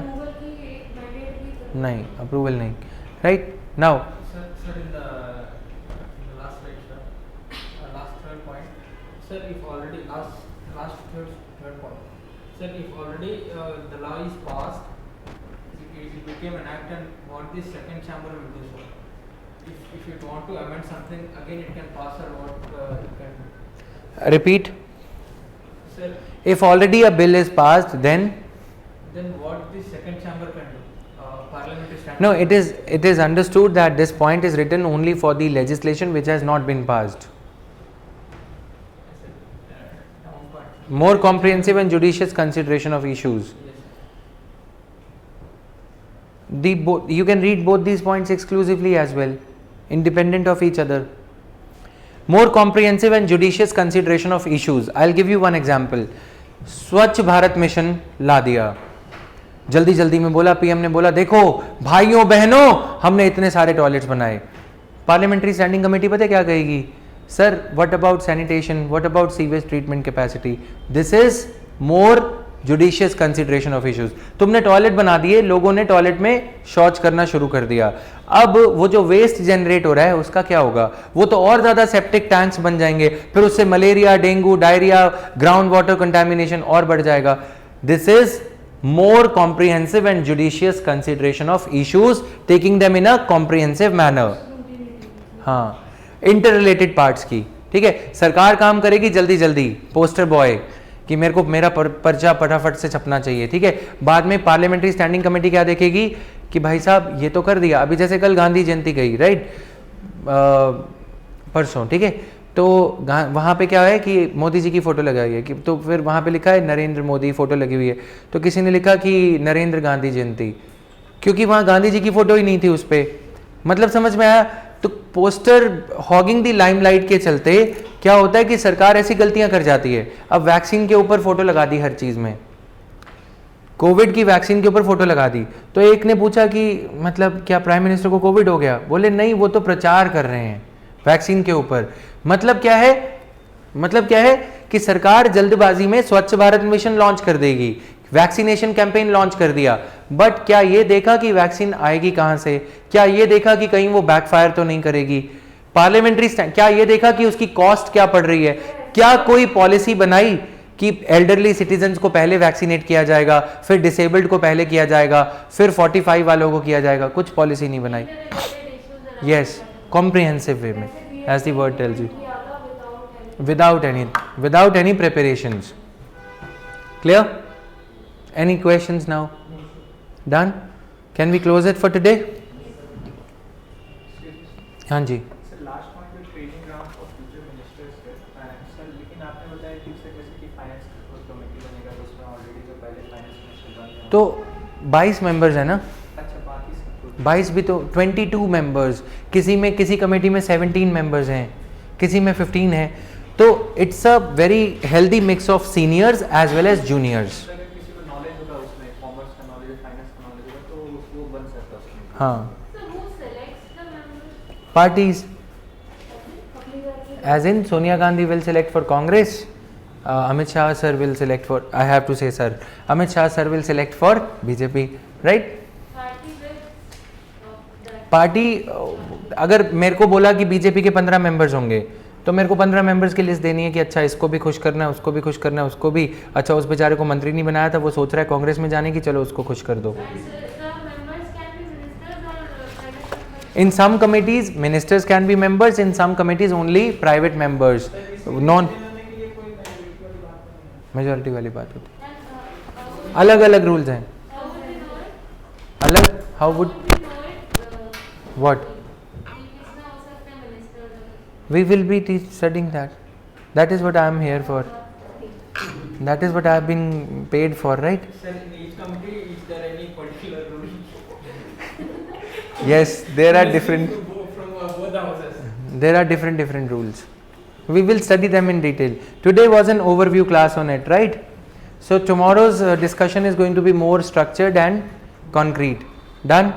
नहीं, अप्रूवल नहीं. Right now Sir, in the last slide, sir, last third point, sir, if already last third point, sir, if already the law is passed, it became an act, and what the second chamber will do, sir? If it want to amend something again, it can pass, or what it can. repeat. Sir, If already a bill is passed, then what the second chamber can do? Parliament is standing. no, it is understood that this point is written only for the legislation which has not been passed. Down part. More comprehensive and judicious consideration of issues. Yes. You can read both these points exclusively as well, independent of each other. More comprehensive and judicious consideration of issues. I'll give you one example. स्वच्छ Bharat mission ला दिया, जल्दी जल्दी में बोला, PM ने बोला देखो भाइयों बहनों हमने इतने सारे टॉयलेट्स बनाए. पार्लियामेंट्री स्टैंडिंग कमेटी पता है क्या कहेगी, sir, what about sanitation, what about sewage treatment capacity? This is more judicious consideration of issues. तुमने टॉयलेट बना दिए, लोगों ने टॉयलेट में शौच करना शुरू कर दिया, अब वो जो वेस्ट जनरेट हो रहा है उसका क्या होगा? वो तो और ज्यादा सेप्टिक टैंक्स बन जाएंगे, फिर उससे malaria, dengue, diarrhoea, ground water contamination और बढ़ जाएगा. This is more comprehensive and judicious consideration of issues, taking them in a comprehensive manner. हाँ, इंटररिलेटेड पार्ट्स की. ठीक है, सरकार काम करेगी जल्दी जल्दी, पोस्टर बॉय कि मेरे को मेरा पर्चा फटाफट से छपना चाहिए. ठीक है, बाद में पार्लियामेंट्री स्टैंडिंग कमेटी क्या देखेगी कि भाई साहब ये तो कर दिया. अभी जैसे कल गांधी जयंती गई, राइट, परसों. ठीक है, तो वहाँ पे क्या है कि मोदी जी की फ़ोटो लगाई है कि, तो फिर वहाँ पे लिखा है नरेंद्र मोदी, फ़ोटो लगी हुई है, तो किसी ने लिखा कि नरेंद्र गांधी जयंती, क्योंकि वहाँ गांधी जी की फ़ोटो ही नहीं थी उस पर. मतलब समझ में आया? तो पोस्टर हॉगिंग दी लाइमलाइट के चलते क्या होता है कि सरकार ऐसी गलतियां कर जाती है. अब वैक्सीन के ऊपर फ़ोटो लगा दी, हर चीज़ में कोविड की वैक्सीन के ऊपर फ़ोटो लगा दी. तो एक ने पूछा कि मतलब क्या प्राइम मिनिस्टर को कोविड हो गया? बोले नहीं, वो तो प्रचार कर रहे हैं वैक्सीन के ऊपर. मतलब क्या है? मतलब क्या है कि सरकार जल्दबाजी में स्वच्छ भारत मिशन लॉन्च कर देगी, वैक्सीनेशन कैंपेन लॉन्च कर दिया, बट क्या ये देखा कि वैक्सीन आएगी कहां से? क्या ये देखा कि कहीं वो बैकफायर तो नहीं करेगी? पार्लियामेंट्री क्या ये देखा कि उसकी कॉस्ट क्या पड़ रही है? क्या कोई पॉलिसी बनाई कि एल्डरली सिटीजन्स को पहले वैक्सीनेट किया जाएगा, फिर डिसेबल्ड को पहले किया जाएगा, फिर 45 वालों को किया जाएगा? कुछ पॉलिसी नहीं बनाई. यस, कॉम्प्रिहेंसिव वे में, as the word tells you, without any preparations. Clear? Any questions now? Done? Can we close it for today? हाँ जी. सर लास्ट पॉइंट जो training ground for future ministers है, सर लेकिन आपने बताया कि इससे जैसे कि फाइनेंस कमेटी बनेगा तो उसमें ऑलरेडी जो पहले फाइनेंस मिनिस्टर बन गए तो 22 मेंबर्स है ना. अच्छा, बाकी सब 22 भी तो 22 मेंबर्स, किसी कमेटी में 17 मेंबर्स हैं, किसी में 15 हैं. तो it's a very healthy mix of seniors as well as juniors. अगर किसी को नॉलेज होगा उसमें, कॉमर्स का नॉलेज, फाइनेंस का नॉलेज होगा तो वो बन सकता है उसमें. हाँ, So who selects the members? Parties as in Sonia Gandhi will select for Congress, Amit Shah sir will select for, I have to say sir, Amit Shah sir will select for BJP, right? Party with party अगर मेरे को बोला कि BJP के 15 members होंगे तो मेरे को 15 मेंबर्स की लिस्ट देनी है कि अच्छा इसको भी खुश करना है, उसको भी खुश करना है, उसको भी, अच्छा उस बेचारे को मंत्री नहीं बनाया था, वो सोच रहा है कांग्रेस में जाने की, चलो उसको खुश कर दो. the members can be ministers or private members? In some committees ministers can be members, in some committees only private members, non majority वाली बात होती है. And अलग अलग रूल्स हैं, how would we know it? अलग. How would We know it. What? किसने हो सकते हैं ministers? We will be studying that. That is what I am here for. That is what I have been paid for, right? Sir, in each committee, is there any particular rule? Yes, there are Yes, different. from both the houses. There are different rules. We will study them in detail. Today was an overview class on it, right? So tomorrow's discussion is going to be more structured and concrete. Done?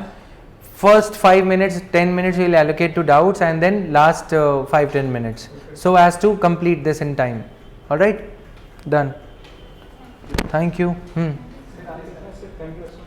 First 5 minutes, 10 minutes we will allocate to doubts, and then last 5-10 minutes, so as to complete this in time. All right? Done. Thank you. Thank you so